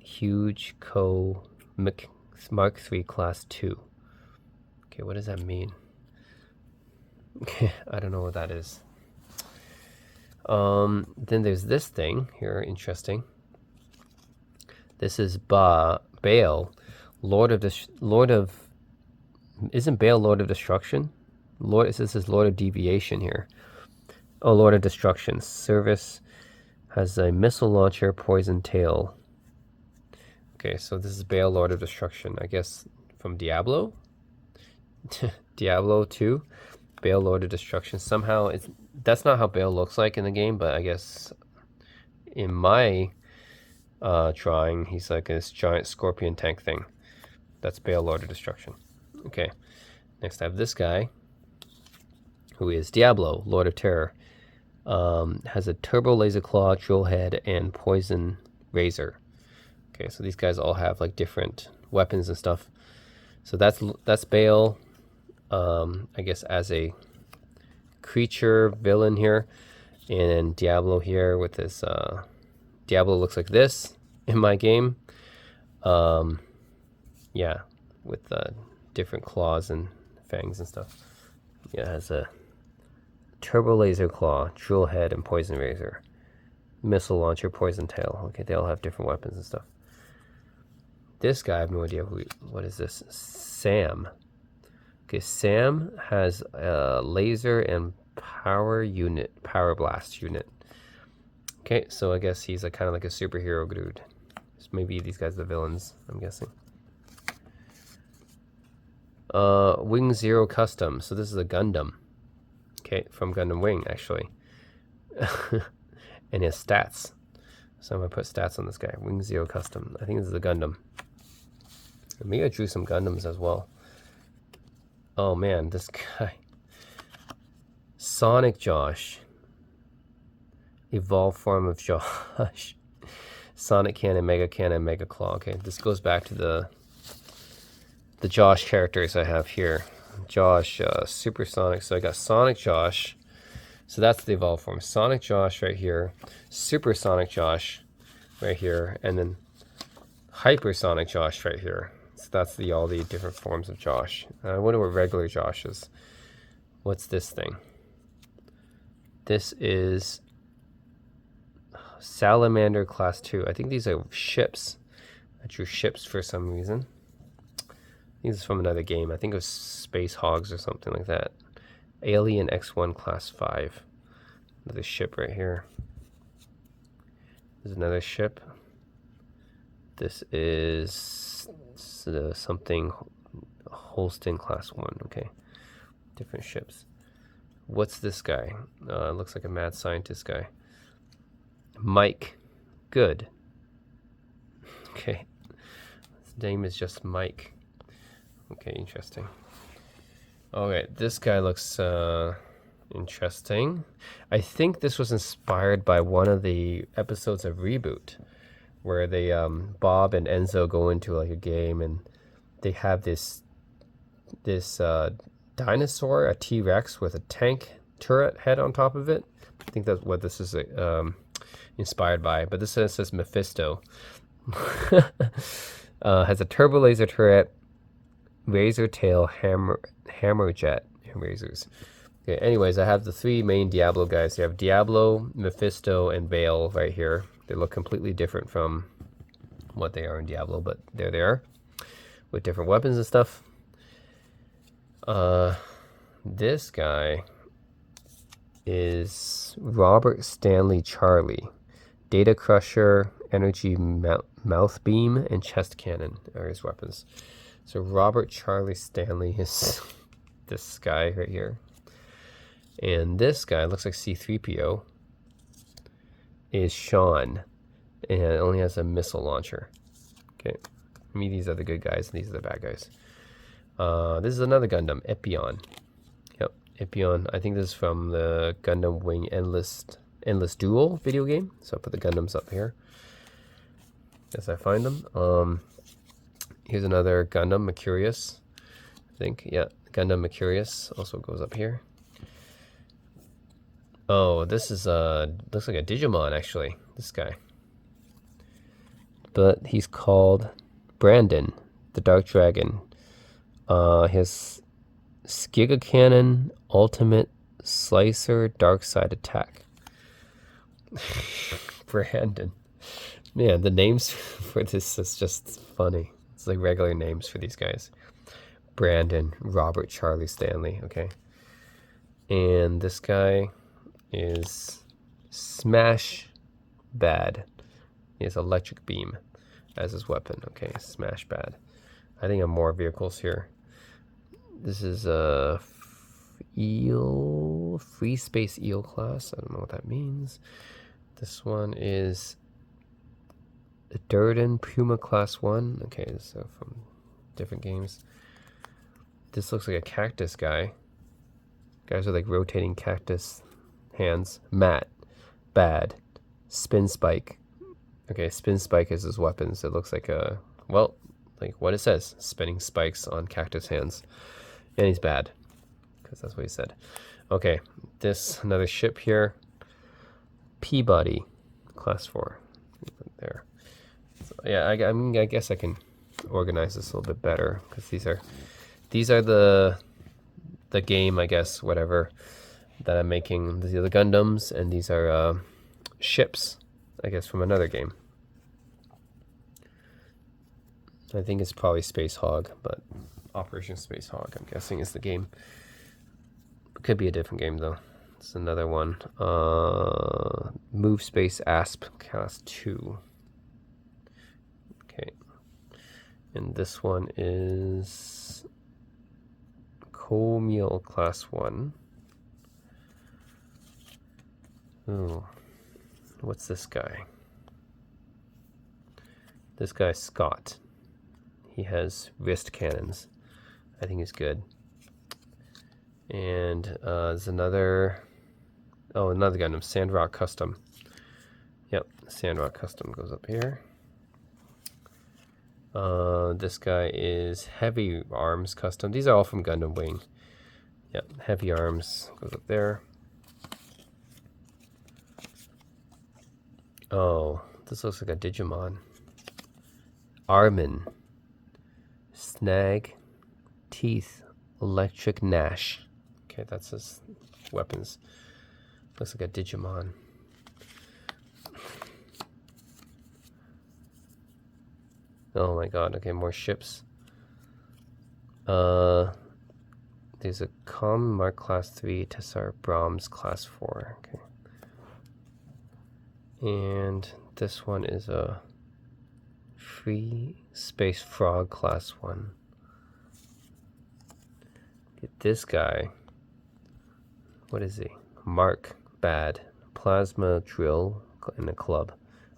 Huge Co Mark III Class 2. Okay, what does that mean? Okay, I don't know what that is. Then there's this thing here, interesting. This is Baal, isn't Baal Lord of Destruction? This is Lord of Deviation here. Oh, Lord of Destruction. Service has a missile launcher, poison tail. Okay, so this is Baal Lord of Destruction. I guess from Diablo? Diablo 2? Baal Lord of Destruction. Somehow, that's not how Baal looks like in the game, but I guess in my drawing, he's like this giant scorpion tank thing. That's Baal Lord of Destruction. Okay, next I have this guy, who is Diablo, Lord of Terror. Has a turbo laser claw, drill head, and poison razor. Okay, so these guys all have like different weapons and stuff. So that's Baal, I guess, as a creature villain here, and Diablo here with this. Diablo looks like this in my game. Yeah, with different claws and fangs and stuff. Yeah, it has a turbo laser claw, drill head, and poison razor. Missile launcher, poison tail. Okay, they all have different weapons and stuff. This guy, I have no idea what is this? Sam. Okay, Sam has a laser and power blast unit. Okay, so I guess he's kind of like a superhero dude. So maybe these guys are the villains, I'm guessing. Wing Zero Custom. So this is a Gundam. Okay, from Gundam Wing, actually. And his stats. So I'm going to put stats on this guy. Wing Zero Custom. I think this is a Gundam. Maybe I drew some Gundams as well. Oh man, this guy. Sonic Josh. Evolved form of Josh. Sonic Cannon, Mega Cannon, Mega Claw. Okay, this goes back to the Josh characters I have here. Josh, Supersonic. So I got Sonic Josh. So that's the evolved form. Sonic Josh right here. Supersonic Josh right here. And then Hypersonic Josh right here. So that's all the different forms of Josh. I wonder what regular Josh is. What's this thing? This is Salamander Class 2. I think these are ships. I drew ships for some reason. This is from another game. I think it was Space Hogs or something like that. Alien X1 Class 5. Another ship right here. There's another ship. This is something Holston Class 1. Okay. Different ships. What's this guy? Looks like a mad scientist guy. Mike. Good. Okay. His name is just Mike. Okay, interesting. Alright, this guy looks interesting. I think this was inspired by one of the episodes of Reboot, where they Bob and Enzo go into like a game and they have this dinosaur, a T-Rex with a tank turret head on top of it. I think that's what this is inspired by. But this says Mephisto. Has a turbo laser turret, razor tail, hammerjet razors. Okay, anyways, I have the three main Diablo guys. You have Diablo, Mephisto, and Vale right here. They look completely different from what they are in Diablo, but there they are with different weapons and stuff. This guy is Robert Stanley Charlie. Data Crusher, Energy Mouth Beam, and Chest Cannon are his weapons. So Robert Charlie Stanley is this guy right here. And this guy, looks like C-3PO, is Sean. And it only has a missile launcher. Okay. I mean, these are the good guys, and these are the bad guys. This is another Gundam, Epion. Yep, Epion. I think this is from the Gundam Wing Endless Duel video game. So I'll put the Gundams up here as I find them. Here's another Gundam, Mercurius. I think, yeah, Gundam Mercurius also goes up here. Oh, this is looks like a Digimon actually. This guy, but he's called Brandon, the Dark Dragon. His Giga Cannon, Ultimate Slicer, Dark Side Attack. Brandon. Man, the names for this is just funny. It's like regular names for these guys. Brandon, Robert Charlie Stanley, okay. And this guy is Smash Bad. He has Electric Beam as his weapon, okay. Smash Bad. I think I have more vehicles here. This is a eel, free space eel class. I don't know what that means. This one is a Durden Puma Class 1. Okay, so from different games. This looks like a cactus guy. Guys are like rotating cactus hands. Matt, Bad, Spin Spike. Okay, Spin Spike is his weapons. It looks like a, well, like what it says, spinning spikes on cactus hands. And he's bad, because that's what he said. Okay, this, another ship here. Peabody, Class 4. There. So, yeah, I mean, I guess I can organize this a little bit better, because these are the game, I guess, whatever, that I'm making. These are the Gundams, and these are ships. I guess from another game. I think it's probably Space Hog, but Operation Space Hog, I'm guessing, is the game. It could be a different game, though. It's another one. Move Space Asp Class 2. Okay. And this one is Comeal Class 1. Ooh. What's this guy? This guy's Scott. He has wrist cannons. I think he's good. And there's another Gundam, Sandrock Custom. Yep, Sandrock Custom goes up here. This guy is Heavy Arms Custom. These are all from Gundam Wing. Yep, Heavy Arms goes up there. Oh, this looks like a Digimon. Armin. Snag. Teeth. Electric Nash. Okay, that's his weapons. Looks like a Digimon. Oh my god, okay, more ships. There's a Com Mark Class 3, Tessar Brahms Class 4. Okay. And this one is a Free Space Frog Class 1. Get this guy. What is he? Mark Bad. Plasma Drill and a Club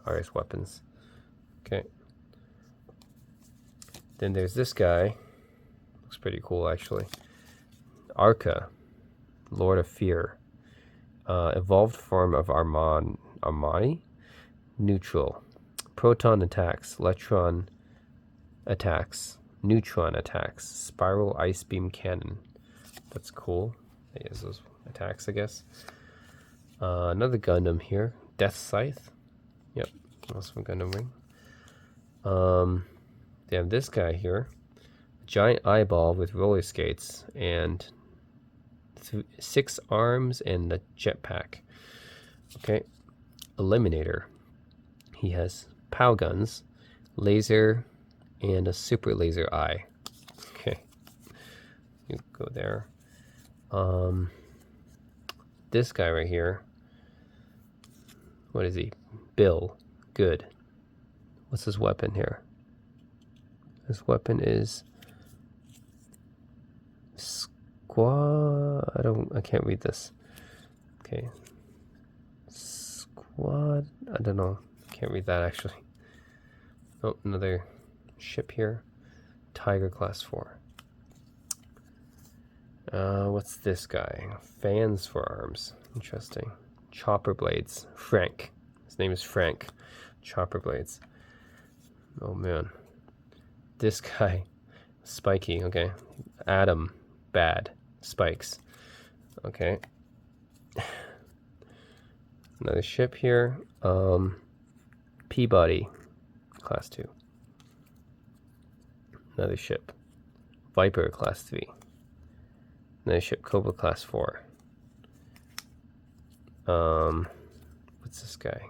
are his weapons. Okay. Then there's this guy. Looks pretty cool, actually. Arca. Lord of Fear. Evolved form of Armani. Neutral. Proton attacks. Electron attacks. Neutron attacks. Spiral Ice Beam Cannon. That's cool. He has those attacks, I guess. Another Gundam here. Death Scythe. Yep. Also from Gundam Wing. They have this guy here. Giant eyeball with roller skates and 6 arms and a jetpack. Okay. Eliminator. He has POW guns, laser, and a super laser eye. Okay. You go there. This guy right here. What is he? Bill. Good. What's his weapon here? His weapon is I can't read this. Okay. Squad. I don't know. Can't read that actually. Oh, another ship here. Tiger Class 4. What's this guy? Fans for arms. Interesting. Chopper blades. Frank. His name is Frank. Chopper blades. Oh man. This guy. Spiky. Okay. Adam. Bad. Spikes. Okay. Another ship here. Peabody. Class 2. Another ship. Viper Class 3. Another ship. Cobra Class 4. What's this guy?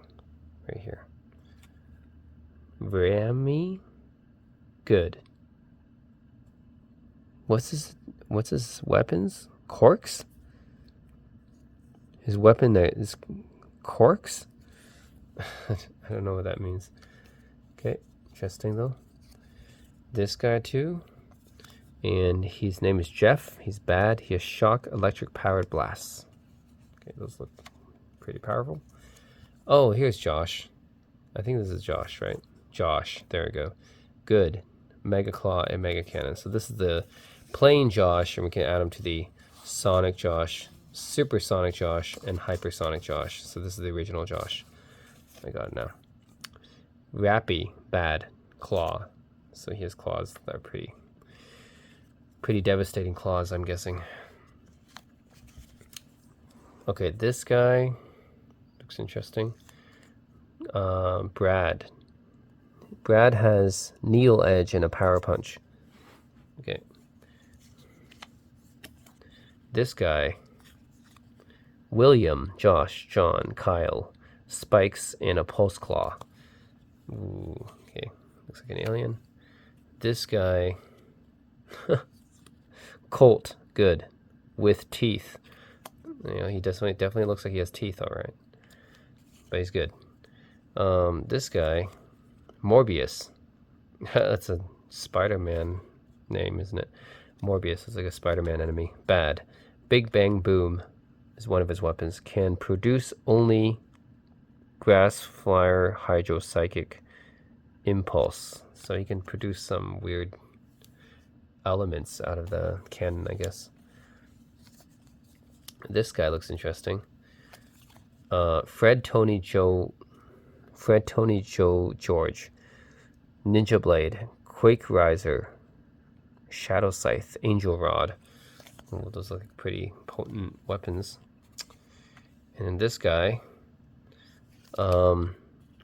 Right here. Rami? Good. What's his weapons? Corks? His weapon is corks? I don't know what that means. Okay, interesting though. This guy too. And his name is Jeff. He's bad. He has shock electric powered blasts. Okay, those look pretty powerful. Oh, here's Josh. I think this is Josh, right? Josh. There we go. Good. Mega Claw and Mega Cannon. So this is the plain Josh, and we can add him to the Sonic Josh, Supersonic Josh, and Hypersonic Josh. So this is the original Josh. I got it now. Rappy, bad, claw. So he has claws that are pretty devastating claws, I'm guessing. Okay, this guy looks interesting. Brad. Brad has Needle Edge and a Power Punch. Okay. This guy, William, Josh, John, Kyle, spikes, and a pulse claw. Ooh, okay, looks like an alien. This guy, Colt, good, with teeth. You know, he definitely looks like he has teeth, all right, but he's good. This guy, Morbius. That's a Spider-Man name, isn't it? Morbius is like a Spider-Man enemy. Bad. Big Bang Boom is one of his weapons. Can produce only grass flyer hydropsychic impulse. So he can produce some weird elements out of the cannon, I guess. This guy looks interesting. Fred, Tony, Joe, George. Ninja Blade, Quake Riser, Shadow Scythe, Angel Rod. Oh, those look like pretty potent weapons. And this guy,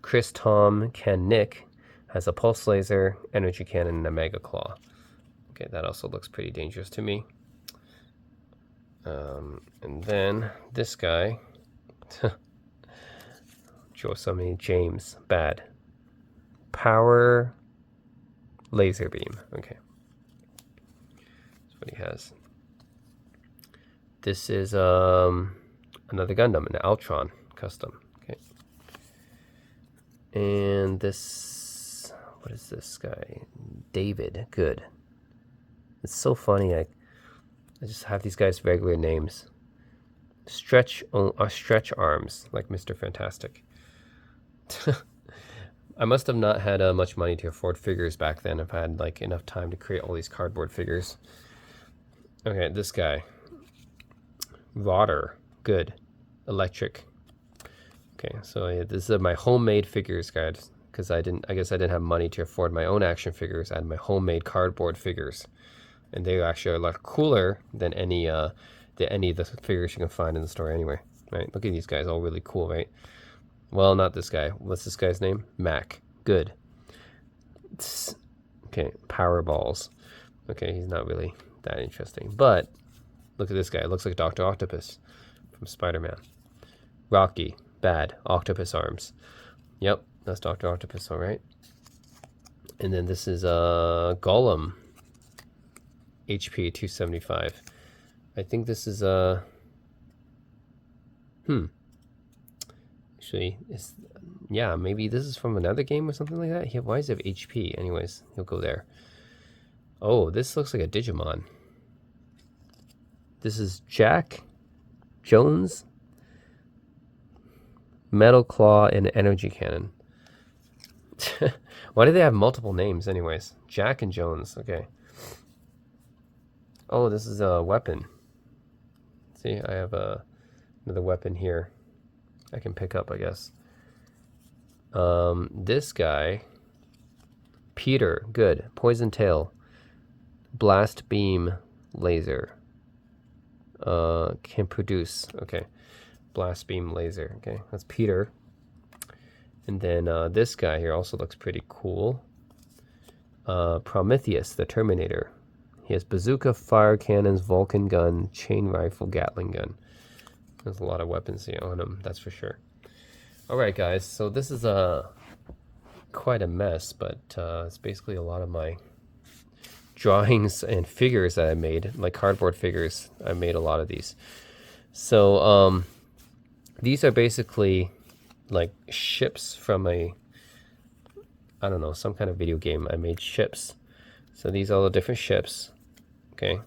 Chris Tom Can Nick, has a pulse laser, energy cannon, and a mega claw. Okay, that also looks pretty dangerous to me. And then this guy, Josami James, bad. Power laser beam. Okay, that's what he has. This is another Gundam, an Ultron custom. Okay, and this, what is this guy? David. Good. It's so funny. I just have these guys regular names. Stretch arms, like Mr. Fantastic. I must have not had much money to afford figures back then if I had like enough time to create all these cardboard figures. Okay, this guy. Rotter. Good. Electric. Okay, so yeah, this is my homemade figures guide because I guess I didn't have money to afford my own action figures. I had my homemade cardboard figures. And they actually are a lot cooler than any of the figures you can find in the store anyway. Right? Look at these guys, all really cool, right? Well, not this guy. What's this guy's name? Mac. Good. Okay, power balls. Okay, he's not really that interesting. But look at this guy. It looks like Dr. Octopus from Spider-Man. Rocky. Bad. Octopus arms. Yep, that's Dr. Octopus, all right. And then this is Gollum. HP 275. I think this is actually, yeah, maybe this is from another game or something like that. Why does he have HP? Anyways, he'll go there. Oh, this looks like a Digimon. This is Jack Jones, Metal Claw, and Energy Cannon. Why do they have multiple names anyways? Jack and Jones, okay. Oh, this is a weapon. See, I have another weapon here I can pick up, I guess. This guy, Peter, good. Poison Tail, Blast Beam Laser. Can produce, okay. Blast Beam Laser, okay. That's Peter. And then this guy here also looks pretty cool. Prometheus, the Terminator. He has bazooka, fire cannons, Vulcan gun, chain rifle, Gatling gun. There's a lot of weapons here on him, that's for sure. All right, guys. So this is quite a mess, but it's basically a lot of my drawings and figures that I made, like cardboard figures. I made a lot of these. So these are basically like ships from I don't know, some kind of video game. I made ships. So these are all the different ships. Okay.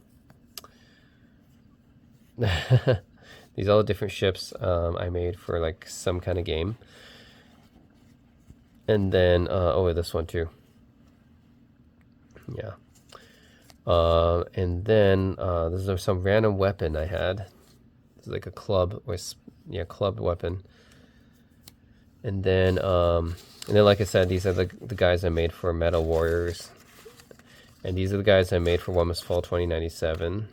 These are all the different ships I made for like some kind of game. And then, oh, this one too. Yeah. And then this is some random weapon I had. It's like a club, or yeah, club weapon. And then, like I said, these are the guys I made for Metal Warriors. And these are the guys I made for One Must Fall 2097.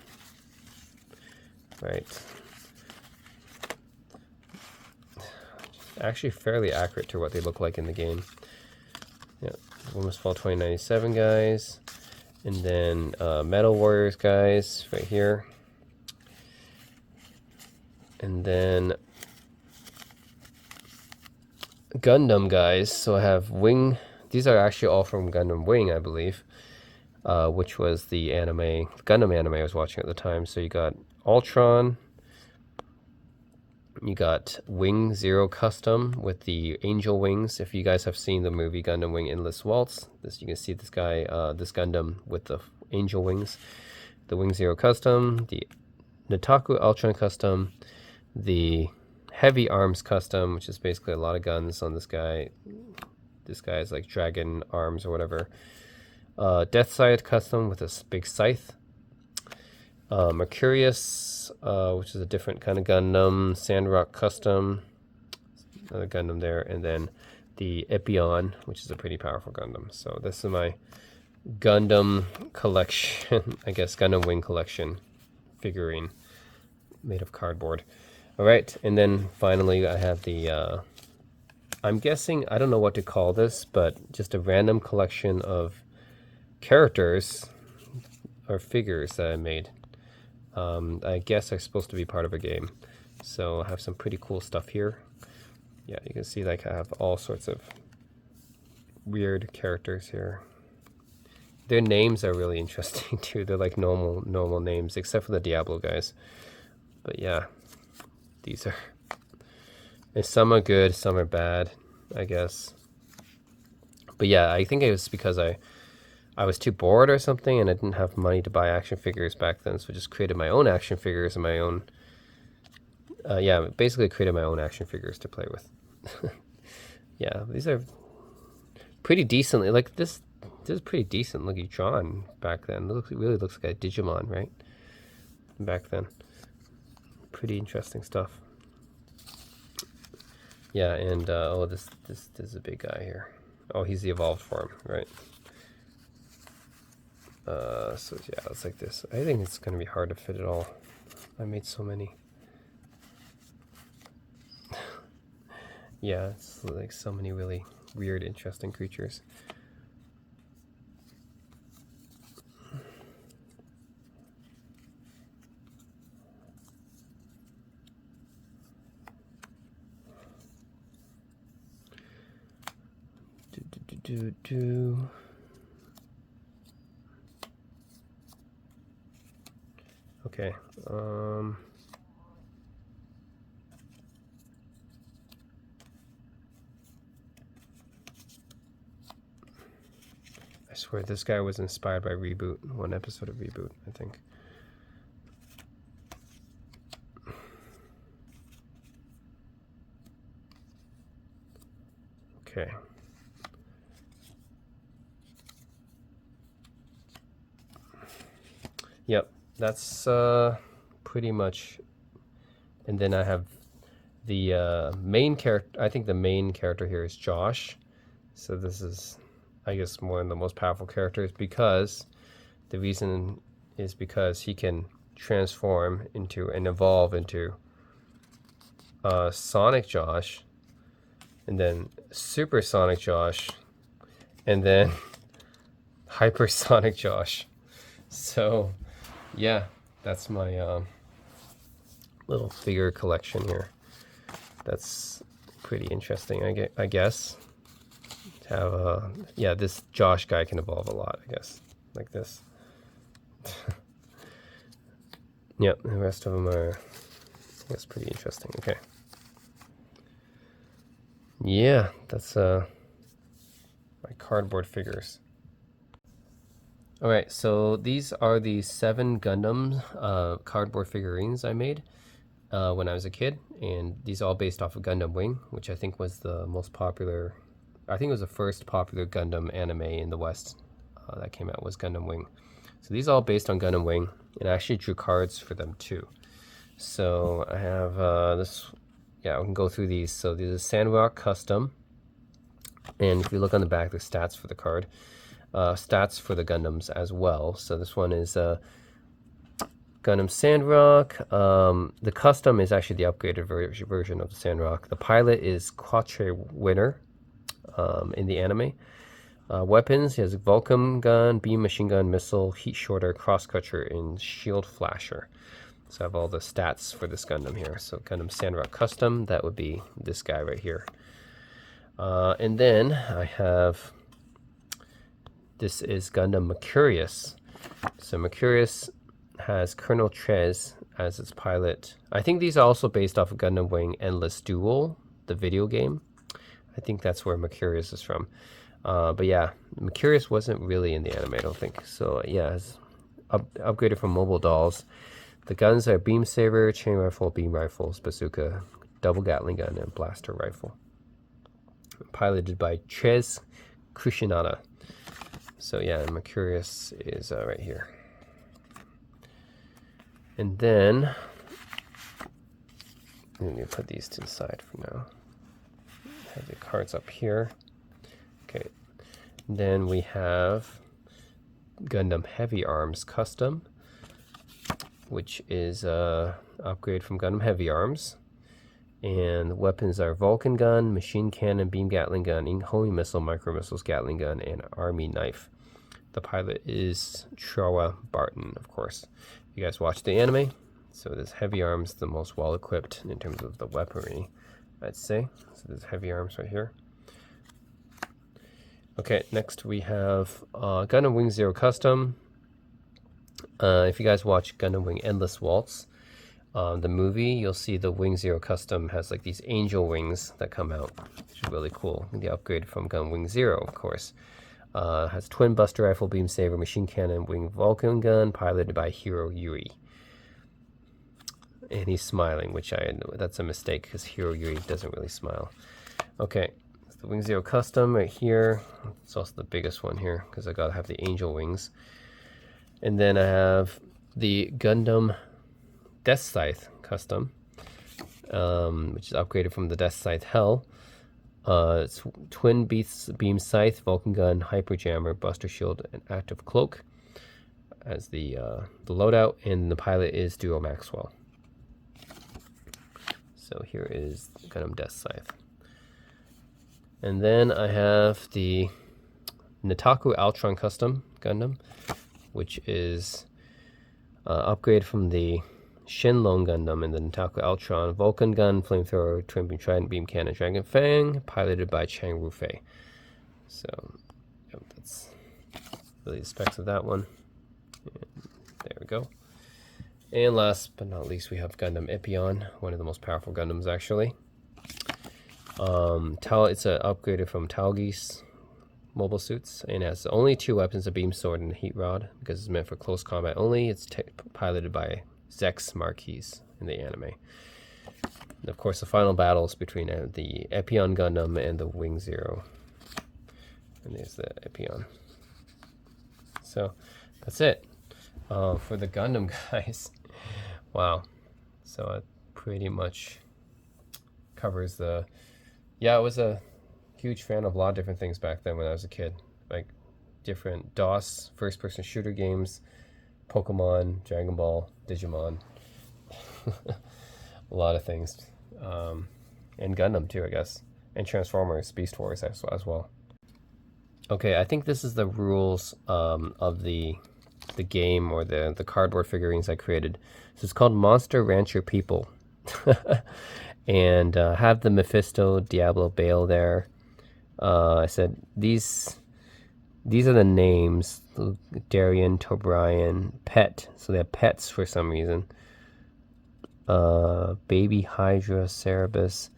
Right. Actually fairly accurate to what they look like in the game. Yeah, One Must Fall 2097 guys. And then Metal Warriors guys right here. And then Gundam guys. So I have Wing. These are actually all from Gundam Wing, I believe, which was the anime, Gundam anime I was watching at the time. So you got Ultron, you got Wing Zero Custom with the angel wings. If you guys have seen the movie Gundam Wing Endless Waltz, this you can see this guy, this Gundam with the angel wings. The Wing Zero Custom, the Nataku Ultron Custom, the Heavy Arms Custom, which is basically a lot of guns on this guy. This guy is like dragon arms or whatever. Death Scythe Custom with a big scythe. Mercurius, which is a different kind of Gundam. Sandrock Custom, another Gundam there. And then the Epion, which is a pretty powerful Gundam. So this is my Gundam collection, I guess Gundam Wing collection figurine made of cardboard. All right, and then finally I have the, I'm guessing, I don't know what to call this, but just a random collection of characters or figures that I made. I guess are supposed to be part of a game. So I have some pretty cool stuff here. Yeah, you can see like I have all sorts of weird characters here. Their names are really interesting too. They're like normal names, except for the Diablo guys. But yeah, these are, and some are good, some are bad, I guess. But yeah, I think it was because I was too bored or something, and I didn't have money to buy action figures back then, so I just created my own action figures and my own, yeah, basically created my own action figures to play with. Yeah, these are pretty decently, like this is pretty decent looking drawn back then. It really looks like a Digimon, right? Back then. Pretty interesting stuff. Yeah, and oh, this is a big guy here. Oh, he's the evolved form, right? So yeah, it's like this. I think it's gonna be hard to fit it all. I made so many. Yeah, it's like so many really weird, interesting creatures. Okay. I swear this guy was inspired by Reboot, one episode of Reboot, I think. Okay. Yep, that's pretty much. And then I have the main character. I think the main character here is Josh. So this is, I guess, one of the most powerful characters, because the reason is because he can transform into and evolve into Sonic Josh, and then Supersonic Josh, and then Hypersonic Josh. So yeah, that's my little figure collection here. That's pretty interesting, I guess. To have yeah, this Josh guy can evolve a lot, I guess, like this. Yep, the rest of them are, I guess, pretty interesting. Okay. Yeah, that's my cardboard figures. All right, so these are the 7 Gundam cardboard figurines I made when I was a kid, and these are all based off of Gundam Wing, which I think was the most popular. I think it was the first popular Gundam anime in the West that came out, was Gundam Wing. So these are all based on Gundam Wing, and I actually drew cards for them too. So I have this. Yeah, we can go through these. So these are Sandrock Custom, and if you look on the back, the stats for the card. Stats for the Gundams as well. So this one is Gundam Sandrock. The custom is actually the upgraded version of the Sandrock. The pilot is Quattro Winner in the anime. Weapons, he has Vulcan gun, beam machine gun, missile, heat shorter, crosscutter, and shield flasher. So I have all the stats for this Gundam here. So Gundam Sandrock Custom, that would be this guy right here. And then I have, this is Gundam Mercurius. So Mercurius has Colonel Chez as its pilot. I think these are also based off of Gundam Wing Endless Duel, the video game. I think that's where Mercurius is from. But yeah, Mercurius wasn't really in the anime, I don't think. So yeah, it's upgraded from mobile dolls. The guns are beam saber, chain rifle, beam rifles, bazooka, double Gatling gun, and blaster rifle. Piloted by Chez Kushinada. So yeah, Mercurius is right here. And then, let me put these to the side for now. Have the cards up here. Okay. Then we have Gundam Heavy Arms Custom, which is upgrade from Gundam Heavy Arms. And weapons are Vulcan gun, machine cannon, beam Gatling gun, homing missile, micro missiles, Gatling gun, and army knife. The pilot is Trawa Barton, of course. You guys watched the anime, so this Heavy Arms, the most well equipped in terms of the weaponry, I'd say. So there's Heavy Arms right here. Okay, next we have Gundam Wing Zero Custom. If you guys watch Gundam Wing Endless Waltz, the movie, you'll see the Wing Zero Custom has like these angel wings that come out, which is really cool. The upgrade from Gundam Wing Zero, of course. Has twin buster rifle, beam saber, machine cannon, wing Vulcan gun, piloted by Hiro Yui. And he's smiling, which that's a mistake because Hiro Yui doesn't really smile. Okay, it's the Wing Zero Custom right here. It's also the biggest one here because I gotta have the angel wings. And then I have the Gundam Death Scythe Custom, which is upgraded from the Death Scythe Hell. It's twin beam scythe, Vulcan gun, hyper jammer, buster shield, and active cloak as the loadout, and the pilot is Duo Maxwell. So here is Gundam Death Scythe. And then I have the Nataku Altron Custom Gundam, which is upgrade from the Shenlong Gundam and the Nataku Altron, Vulcan gun, flamethrower, twin beam trident, beam cannon, dragon fang, piloted by Chang Rufei. So yep, that's really the specs of that one. And there we go. And last but not least, we have Gundam Epion, one of the most powerful Gundams actually. It's upgraded from Talgeese mobile suits and has only 2 weapons: a beam sword and a heat rod, because it's meant for close combat only. It's piloted by Zex Marquis in the anime. And of course, the final battle is between the Epion Gundam and the Wing Zero. And there's the Epion. So that's it for the Gundam, guys. Wow. So it pretty much covers the... Yeah, I was a huge fan of a lot of different things back then when I was a kid. Like different DOS, first-person shooter games, Pokemon, Dragon Ball, Digimon, a lot of things, and Gundam too, I guess, and Transformers, Beast Wars as well. Okay, I think this is the rules of the game, or the cardboard figurines I created. So it's called Monster Rancher People, and have the Mephisto, Diablo, Bale there. I said these are the names: Darien, Tobrian, Pet. So they have pets for some reason. Baby Hydra, Cerebus,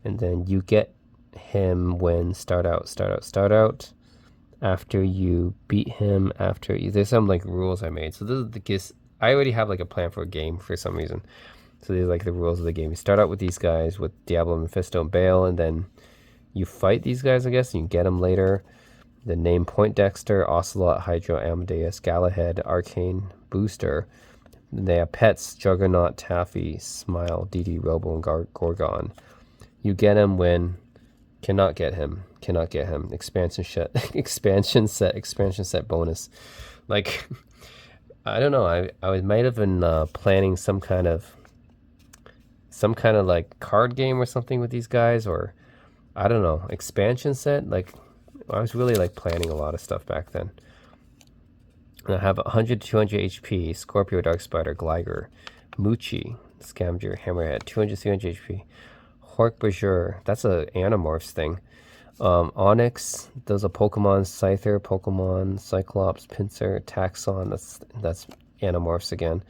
and then you get him when start out. After you beat him, there's some like rules I made. So this is the guess. I already have like a plan for a game for some reason. So these are like the rules of the game. You start out with these guys with Diablo, Mephisto, and Bale, and then you fight these guys, I guess, and you get them later. The name Poindexter, Ocelot, Hydra, Amadeus, Galahad, Arcane, Booster. They have pets: Juggernaut, Taffy, Smile, DD, Robo, and Gorgon. You get him when cannot get him. Expansion set bonus. Like, I don't know. I might have been planning some kind of like card game or something with these guys, or I don't know, expansion set. Like, I was really like planning a lot of stuff back then. And I have 100 to 200 HP, Scorpio, Dark Spider, Gliger, Muchi, Scavenger, Hammerhead, 200 to 300 HP, Hork Bajur, that's a Animorphs thing, Onyx, those are Pokemon. Scyther, Pokemon. Cyclops, Pinsir, Taxon, that's Animorphs again.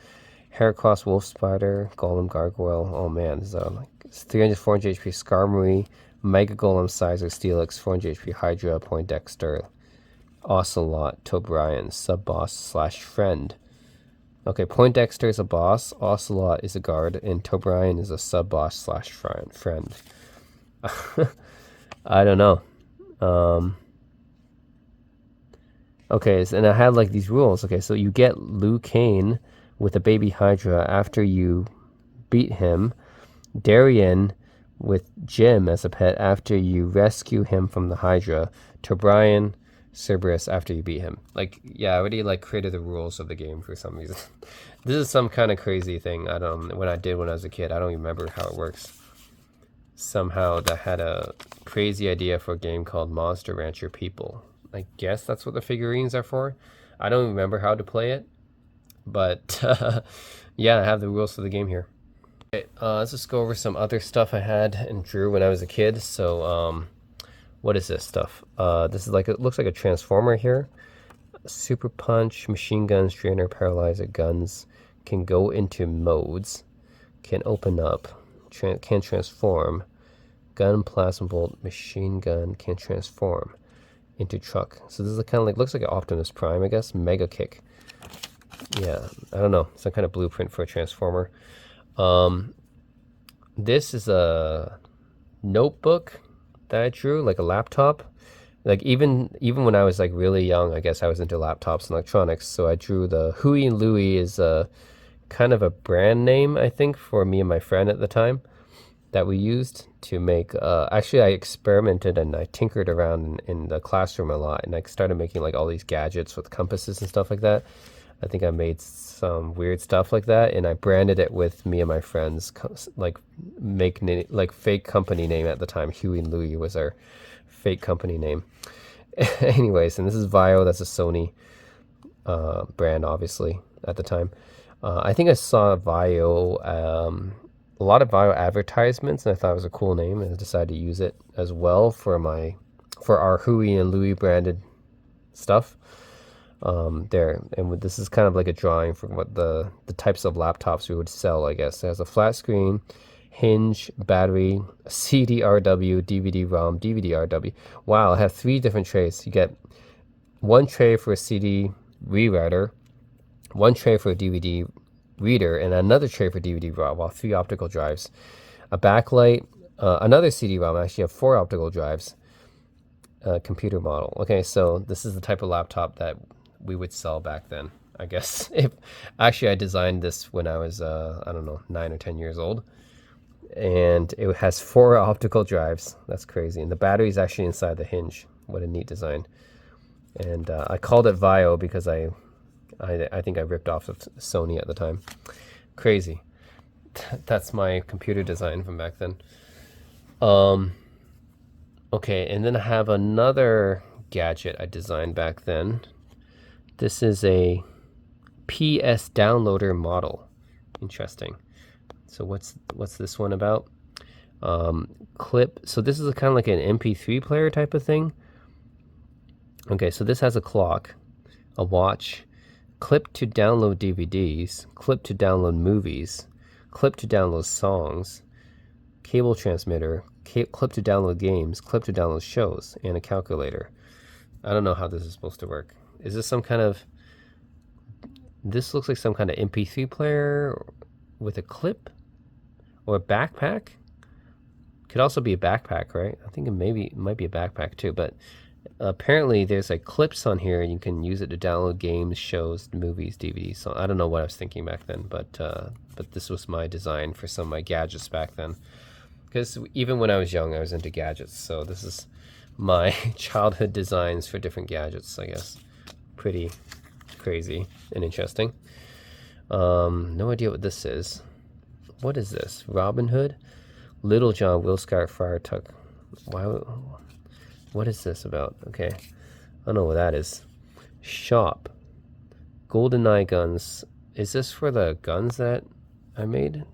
Heracross, Wolf Spider, Golem, Gargoyle. Oh man, this is like 300, 400 HP Skarmory, Mega Golem, Sizer, Steelix, 400 HP Hydra, Poindexter, Ocelot, Tobrian, sub-boss slash friend. Okay, Poindexter is a boss, Ocelot is a guard, and Tobrian is a sub-boss slash friend. I don't know. Okay, and I had like these rules. Okay, so you get Liu Kane with a baby Hydra after you beat him. Darien with Jim as a pet after you rescue him from the Hydra. Tobrian, Cerberus after you beat him. Like, yeah, I already like created the rules of the game for some reason. This is some kind of crazy thing. I was a kid. I don't remember how it works. Somehow that had a crazy idea for a game called Monster Rancher People. I guess that's what the figurines are for. I don't remember how to play it, but yeah, I have the rules for the game here. Okay, let's just go over some other stuff I had and drew when I was a kid. So what is this stuff? This is like, it looks like a transformer here. Super punch, machine guns, trainer, paralyzer, guns, can go into modes, can open up, can transform, gun, plasma bolt, machine gun, can transform into truck. So this is kind of like, looks like an Optimus Prime, I guess. Mega kick. Yeah, I don't know, some kind of blueprint for a transformer. This is a notebook that I drew, like a laptop. Like even when I was like really young, I guess I was into laptops and electronics. So I drew the Huey and Louie is a kind of a brand name, I think, for me and my friend at the time that we used to make. Actually, I experimented and I tinkered around in the classroom a lot, and I started making like all these gadgets with compasses and stuff like that. I think I made some weird stuff like that, and I branded it with me and my friends, like fake company name at the time. Huey and Louie was our fake company name. Anyways, and this is Vio. That's a Sony brand, obviously, at the time. I think I saw Vio, a lot of Vio advertisements, and I thought it was a cool name, and I decided to use it as well for our Huey and Louie branded stuff. There, and this is kind of like a drawing for what the types of laptops we would sell, I guess. It has a flat screen, hinge, battery, CD-RW, DVD-ROM, DVD-RW. Wow, I have 3 different trays. You get 1 tray for a CD rewriter, 1 tray for a DVD reader, and another tray for DVD-ROM, while 3 optical drives. A backlight, another CD-ROM. I actually have 4 optical drives. Computer model. Okay, so this is the type of laptop that we would sell back then, I guess. If actually I designed this when I was I don't know, 9 or 10 years old, and it has 4 optical drives. That's crazy. And the battery is actually inside the hinge. What a neat design. And I called it Vio because I think I ripped off of Sony at the time. Crazy. That's my computer design from back then. Okay, and then I have another gadget I designed back then. This is a PS downloader model. Interesting. So what's this one about? Clip. So this is kind of like an MP3 player type of thing. Okay, so this has a clock, a watch, clip to download DVDs, clip to download movies, clip to download songs, cable transmitter, clip to download games, clip to download shows, and a calculator. I don't know how this is supposed to work. Is this some kind of... This looks like some kind of MP3 player with a clip or a backpack. Could also be a backpack, right? I think it might be a backpack too, but apparently there's like clips on here and you can use it to download games, shows, movies, DVDs. So I don't know what I was thinking back then, but this was my design for some of my gadgets back then. Because even when I was young, I was into gadgets. So this is my childhood designs for different gadgets, I guess. Pretty crazy and interesting. No idea what this is. What is this? Robin Hood? Little John, Will Scar, Friar Tuck. What is this about? Okay. I don't know what that is. Shop. GoldenEye guns. Is this for the guns that I made?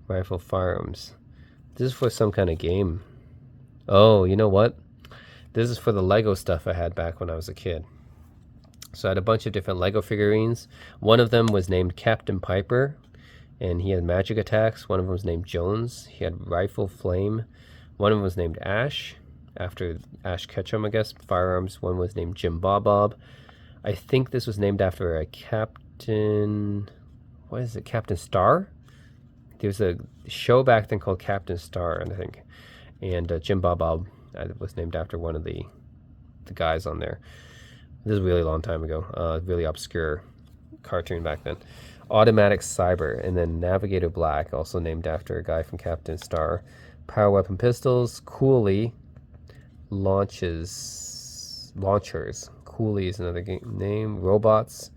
Rifle firearms. This is for some kind of game. Oh, you know what? This is for the Lego stuff I had back when I was a kid. So I had a bunch of different Lego figurines. One of them was named Captain Piper, and he had magic attacks. One of them was named Jones. He had Rifle Flame. One of them was named Ash, after Ash Ketchum, I guess, firearms. One was named Jim Bob Bob. I think this was named after a Captain... What is it? Captain Star? There's a show back then called Captain Star, I think. And Jim Bob Bob was named after one of the guys on there. This is a really long time ago. Really obscure cartoon back then. Automatic Cyber, and then Navigator Black, also named after a guy from Captain Star. Power Weapon Pistols, Coolie, Launchers. Coolie is another name. Robots,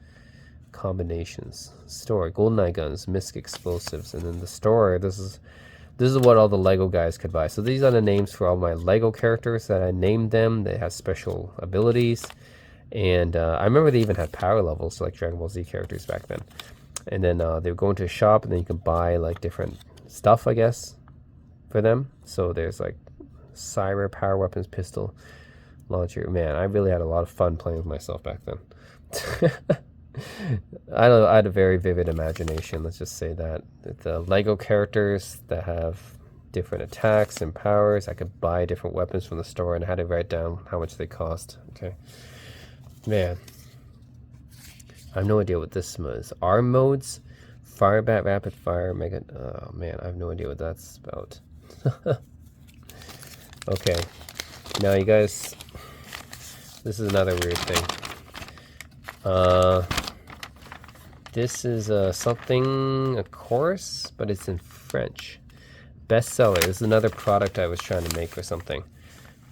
Combinations. Store, GoldenEye guns, Misc explosives, and then the store. This is what all the Lego guys could buy. So these are the names for all my Lego characters that I named them. They have special abilities, and I remember they even had power levels, like Dragon Ball Z characters back then. And then they would go into a shop, and then you can buy like different stuff, I guess, for them. So there's like cyber, power weapons, pistol, launcher. Man, I really had a lot of fun playing with myself back then. I had a very vivid imagination, let's just say that. The Lego characters that have different attacks and powers, I could buy different weapons from the store, and I had to write down how much they cost. Okay, man, I have no idea what this is. Arm modes, Firebat, Rapid Fire, Mega. Oh man, I have no idea what that's about. Okay, now you guys, this is another weird thing. This is a course, but it's in French. Bestseller. This is another product I was trying to make or something.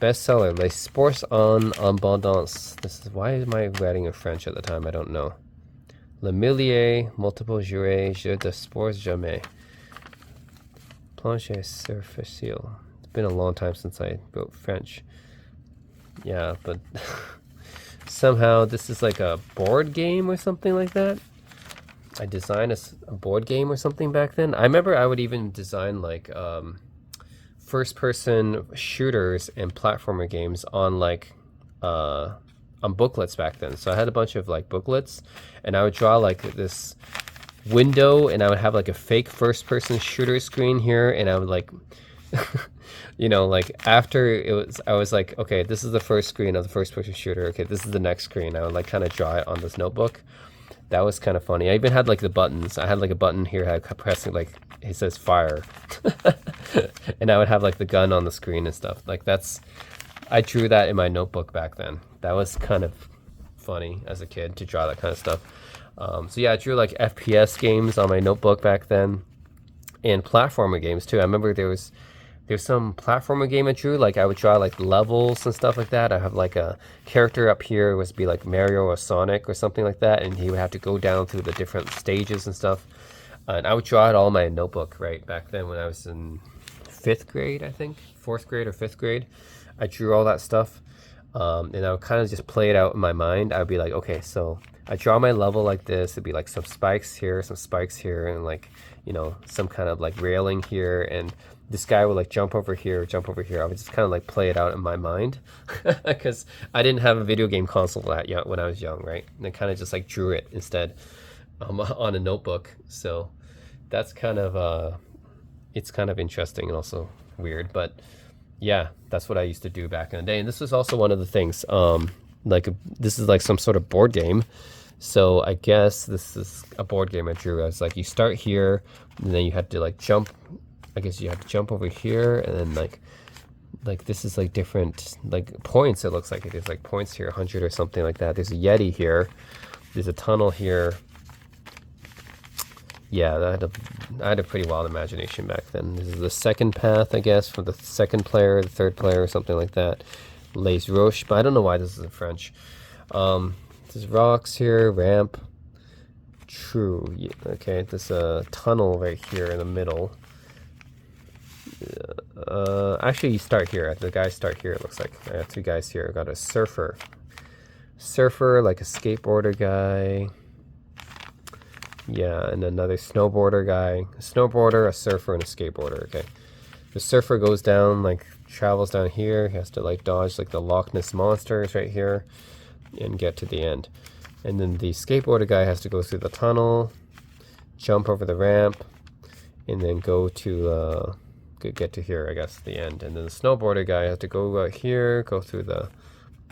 Bestseller. Les sports en abondance. This is, why am I writing in French at the time? I don't know. Le millier, multiple jouer, jeu de sports jamais. Planche sur facile. It's been a long time since I wrote French. Yeah, but somehow this is like a board game or something like that. I designed a board game or something back then. I remember I would even design like first-person shooters and platformer games on like on booklets back then. So I had a bunch of like booklets, and I would draw like this window, and I would have like a fake first-person shooter screen here, and I would like you know, like after it was, I was like, okay, this is the first screen of the first-person shooter. Okay, this is the next screen. I would like kind of draw it on this notebook. That was kind of funny. I even had like the buttons. I had like a button here. I kept pressing, like it says fire, and I would have like the gun on the screen and stuff. Like I drew that in my notebook back then. That was kind of funny as a kid to draw that kind of stuff. So yeah, I drew like FPS games on my notebook back then, and platformer games too. I remember there's some platformer game I drew. Like I would draw like levels and stuff like that. I have like a character up here. It was be like Mario or Sonic or something like that, and he would have to go down through the different stages and stuff. And I would draw it all in my notebook right back then when I was in 5th grade, I think 4th grade or 5th grade. I drew all that stuff, and I would kind of just play it out in my mind. I would be like, okay, so I draw my level like this. It'd be like some spikes here, and like, you know, some kind of like railing here, and this guy would like jump over here. I would just kind of like play it out in my mind because I didn't have a video game console when I was young, right? And I kind of just like drew it instead on a notebook. So that's kind of it's kind of interesting and also weird, but yeah, that's what I used to do back in the day. And this was also one of the things, like this is like some sort of board game. So I guess this is a board game I drew. I was like, you start here, and then you had to like jump. I guess you have to jump over here, and then like this is like different like points. It looks like there's like points here, 100 or something like that. There's a Yeti here. There's a tunnel here. Yeah, I had a pretty wild imagination back then. This is the second path, I guess, for the second player, the third player, or something like that. Les Roches, but I don't know why this is in French. There's rocks here, ramp. True. Yeah, okay, there's a tunnel right here in the middle. Actually, you start here. The guys start here, it looks like. I got 2 guys here. I got a surfer, like a skateboarder guy. Yeah, and another snowboarder guy. A snowboarder, a surfer, and a skateboarder. Okay. The surfer goes down like travels down here. He has to like dodge like the Loch Ness monsters right here and get to the end. And then the skateboarder guy has to go through the tunnel, jump over the ramp, and then go to get to here, I guess, the end. And then the snowboarder guy has to go here, go through the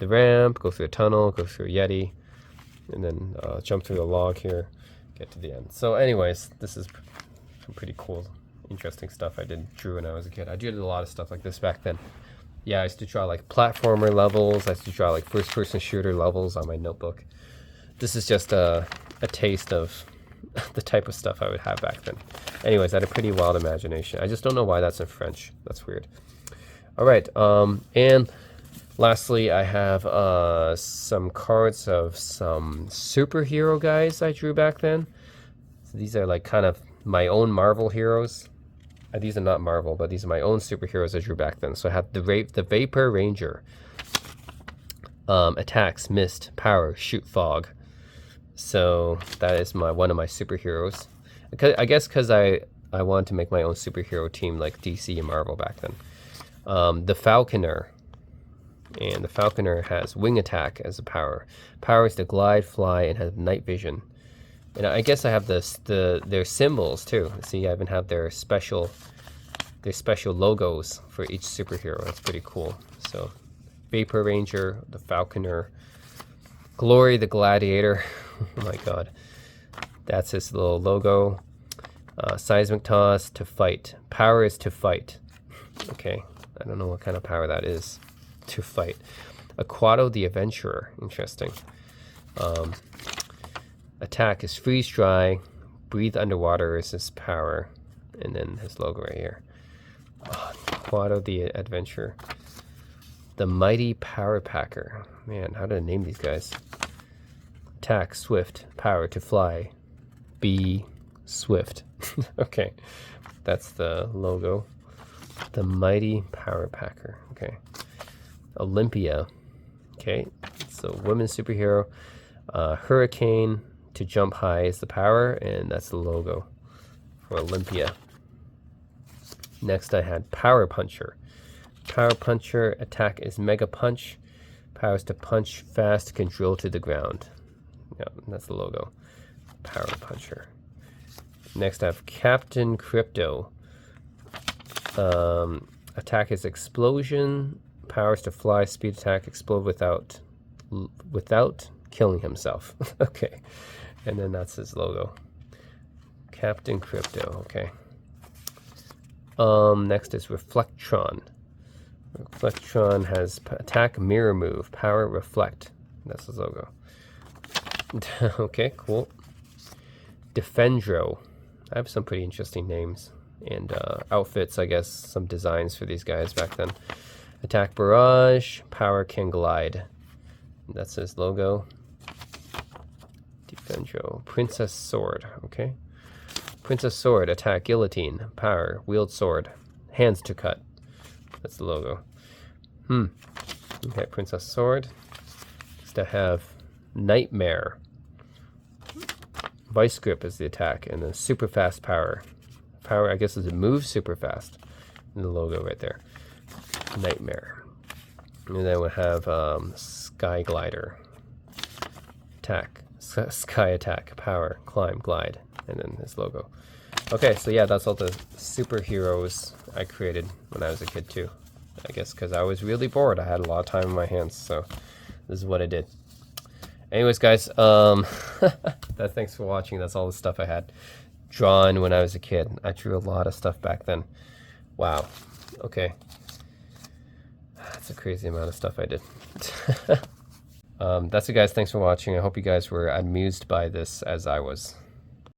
ramp, go through a tunnel, go through a Yeti, and then jump through the log here, get to the end. So anyways, this is some pretty cool, interesting stuff I drew when I was a kid. I did a lot of stuff like this back then. Yeah, I used to draw like platformer levels. I used to draw like first-person shooter levels on my notebook. This is just a taste of the type of stuff I would have back then. Anyways, I had a pretty wild imagination. I just don't know why that's in French. That's weird. All right, and lastly, I have some cards of some superhero guys I drew back then. So these are like kind of my own Marvel heroes. These are not Marvel, but these are my own superheroes I drew back then. So I have the Vapor Ranger. Attacks, mist, power, shoot fog. So that is one of my superheroes. I guess because I wanted to make my own superhero team like DC and Marvel back then. The Falconer. And the Falconer has wing attack as a power. Power is to glide, fly, and has night vision. And I guess I have their symbols too. See, I even have their special logos for each superhero. That's pretty cool. So, Vapor Ranger, the Falconer, Glory the Gladiator. Oh my God, that's his little logo. Seismic toss, to fight. Power is to fight. Okay, I don't know what kind of power that is. To fight. Aquato the Adventurer. Interesting. Attack is freeze dry. Breathe underwater is his power. And then his logo right here. Aquato the Adventurer. The Mighty Power Packer. Man, how did I name these guys? Attack, swift, power to fly. Be swift. Okay, that's the logo. The Mighty Power Packer. Okay. Olympia. Okay, so women's superhero. Hurricane, to jump high is the power, and that's the logo for Olympia. Next I had Power Puncher. Power Puncher, attack is Mega Punch. Power is to punch fast, can drill to the ground. Yeah, that's the logo. Power Puncher. Next I have Captain Crypto. Attack is Explosion. Power is to fly, speed attack, explode without killing himself. Okay, and then that's his logo. Captain Crypto. Okay. Next is Reflectron. Reflectron has attack, mirror move, power, reflect. That's his logo. Okay, cool. Defendro. I have some pretty interesting names and outfits, I guess, some designs for these guys back then. Attack, barrage, power, can glide. That's his logo. Defendro. Princess Sword. Okay. Princess Sword, attack, guillotine, power, wield sword, hands to cut. That's the logo. Okay, Princess Sword. Next I have Nightmare. Vice grip is the attack, and then super fast power. Power, I guess, is it moves super fast. And the logo right there. Nightmare. And then we have Sky Glider. Attack. Sky attack. Power. Climb. Glide. And then his logo. Okay, so yeah, that's all the superheroes I created when I was a kid too. I guess because I was really bored. I had a lot of time in my hands, so this is what I did. Anyways, guys, thanks for watching. That's all the stuff I had drawn when I was a kid. I drew a lot of stuff back then. Wow. Okay. That's a crazy amount of stuff I did. That's it, guys. Thanks for watching. I hope you guys were amused by this as I was.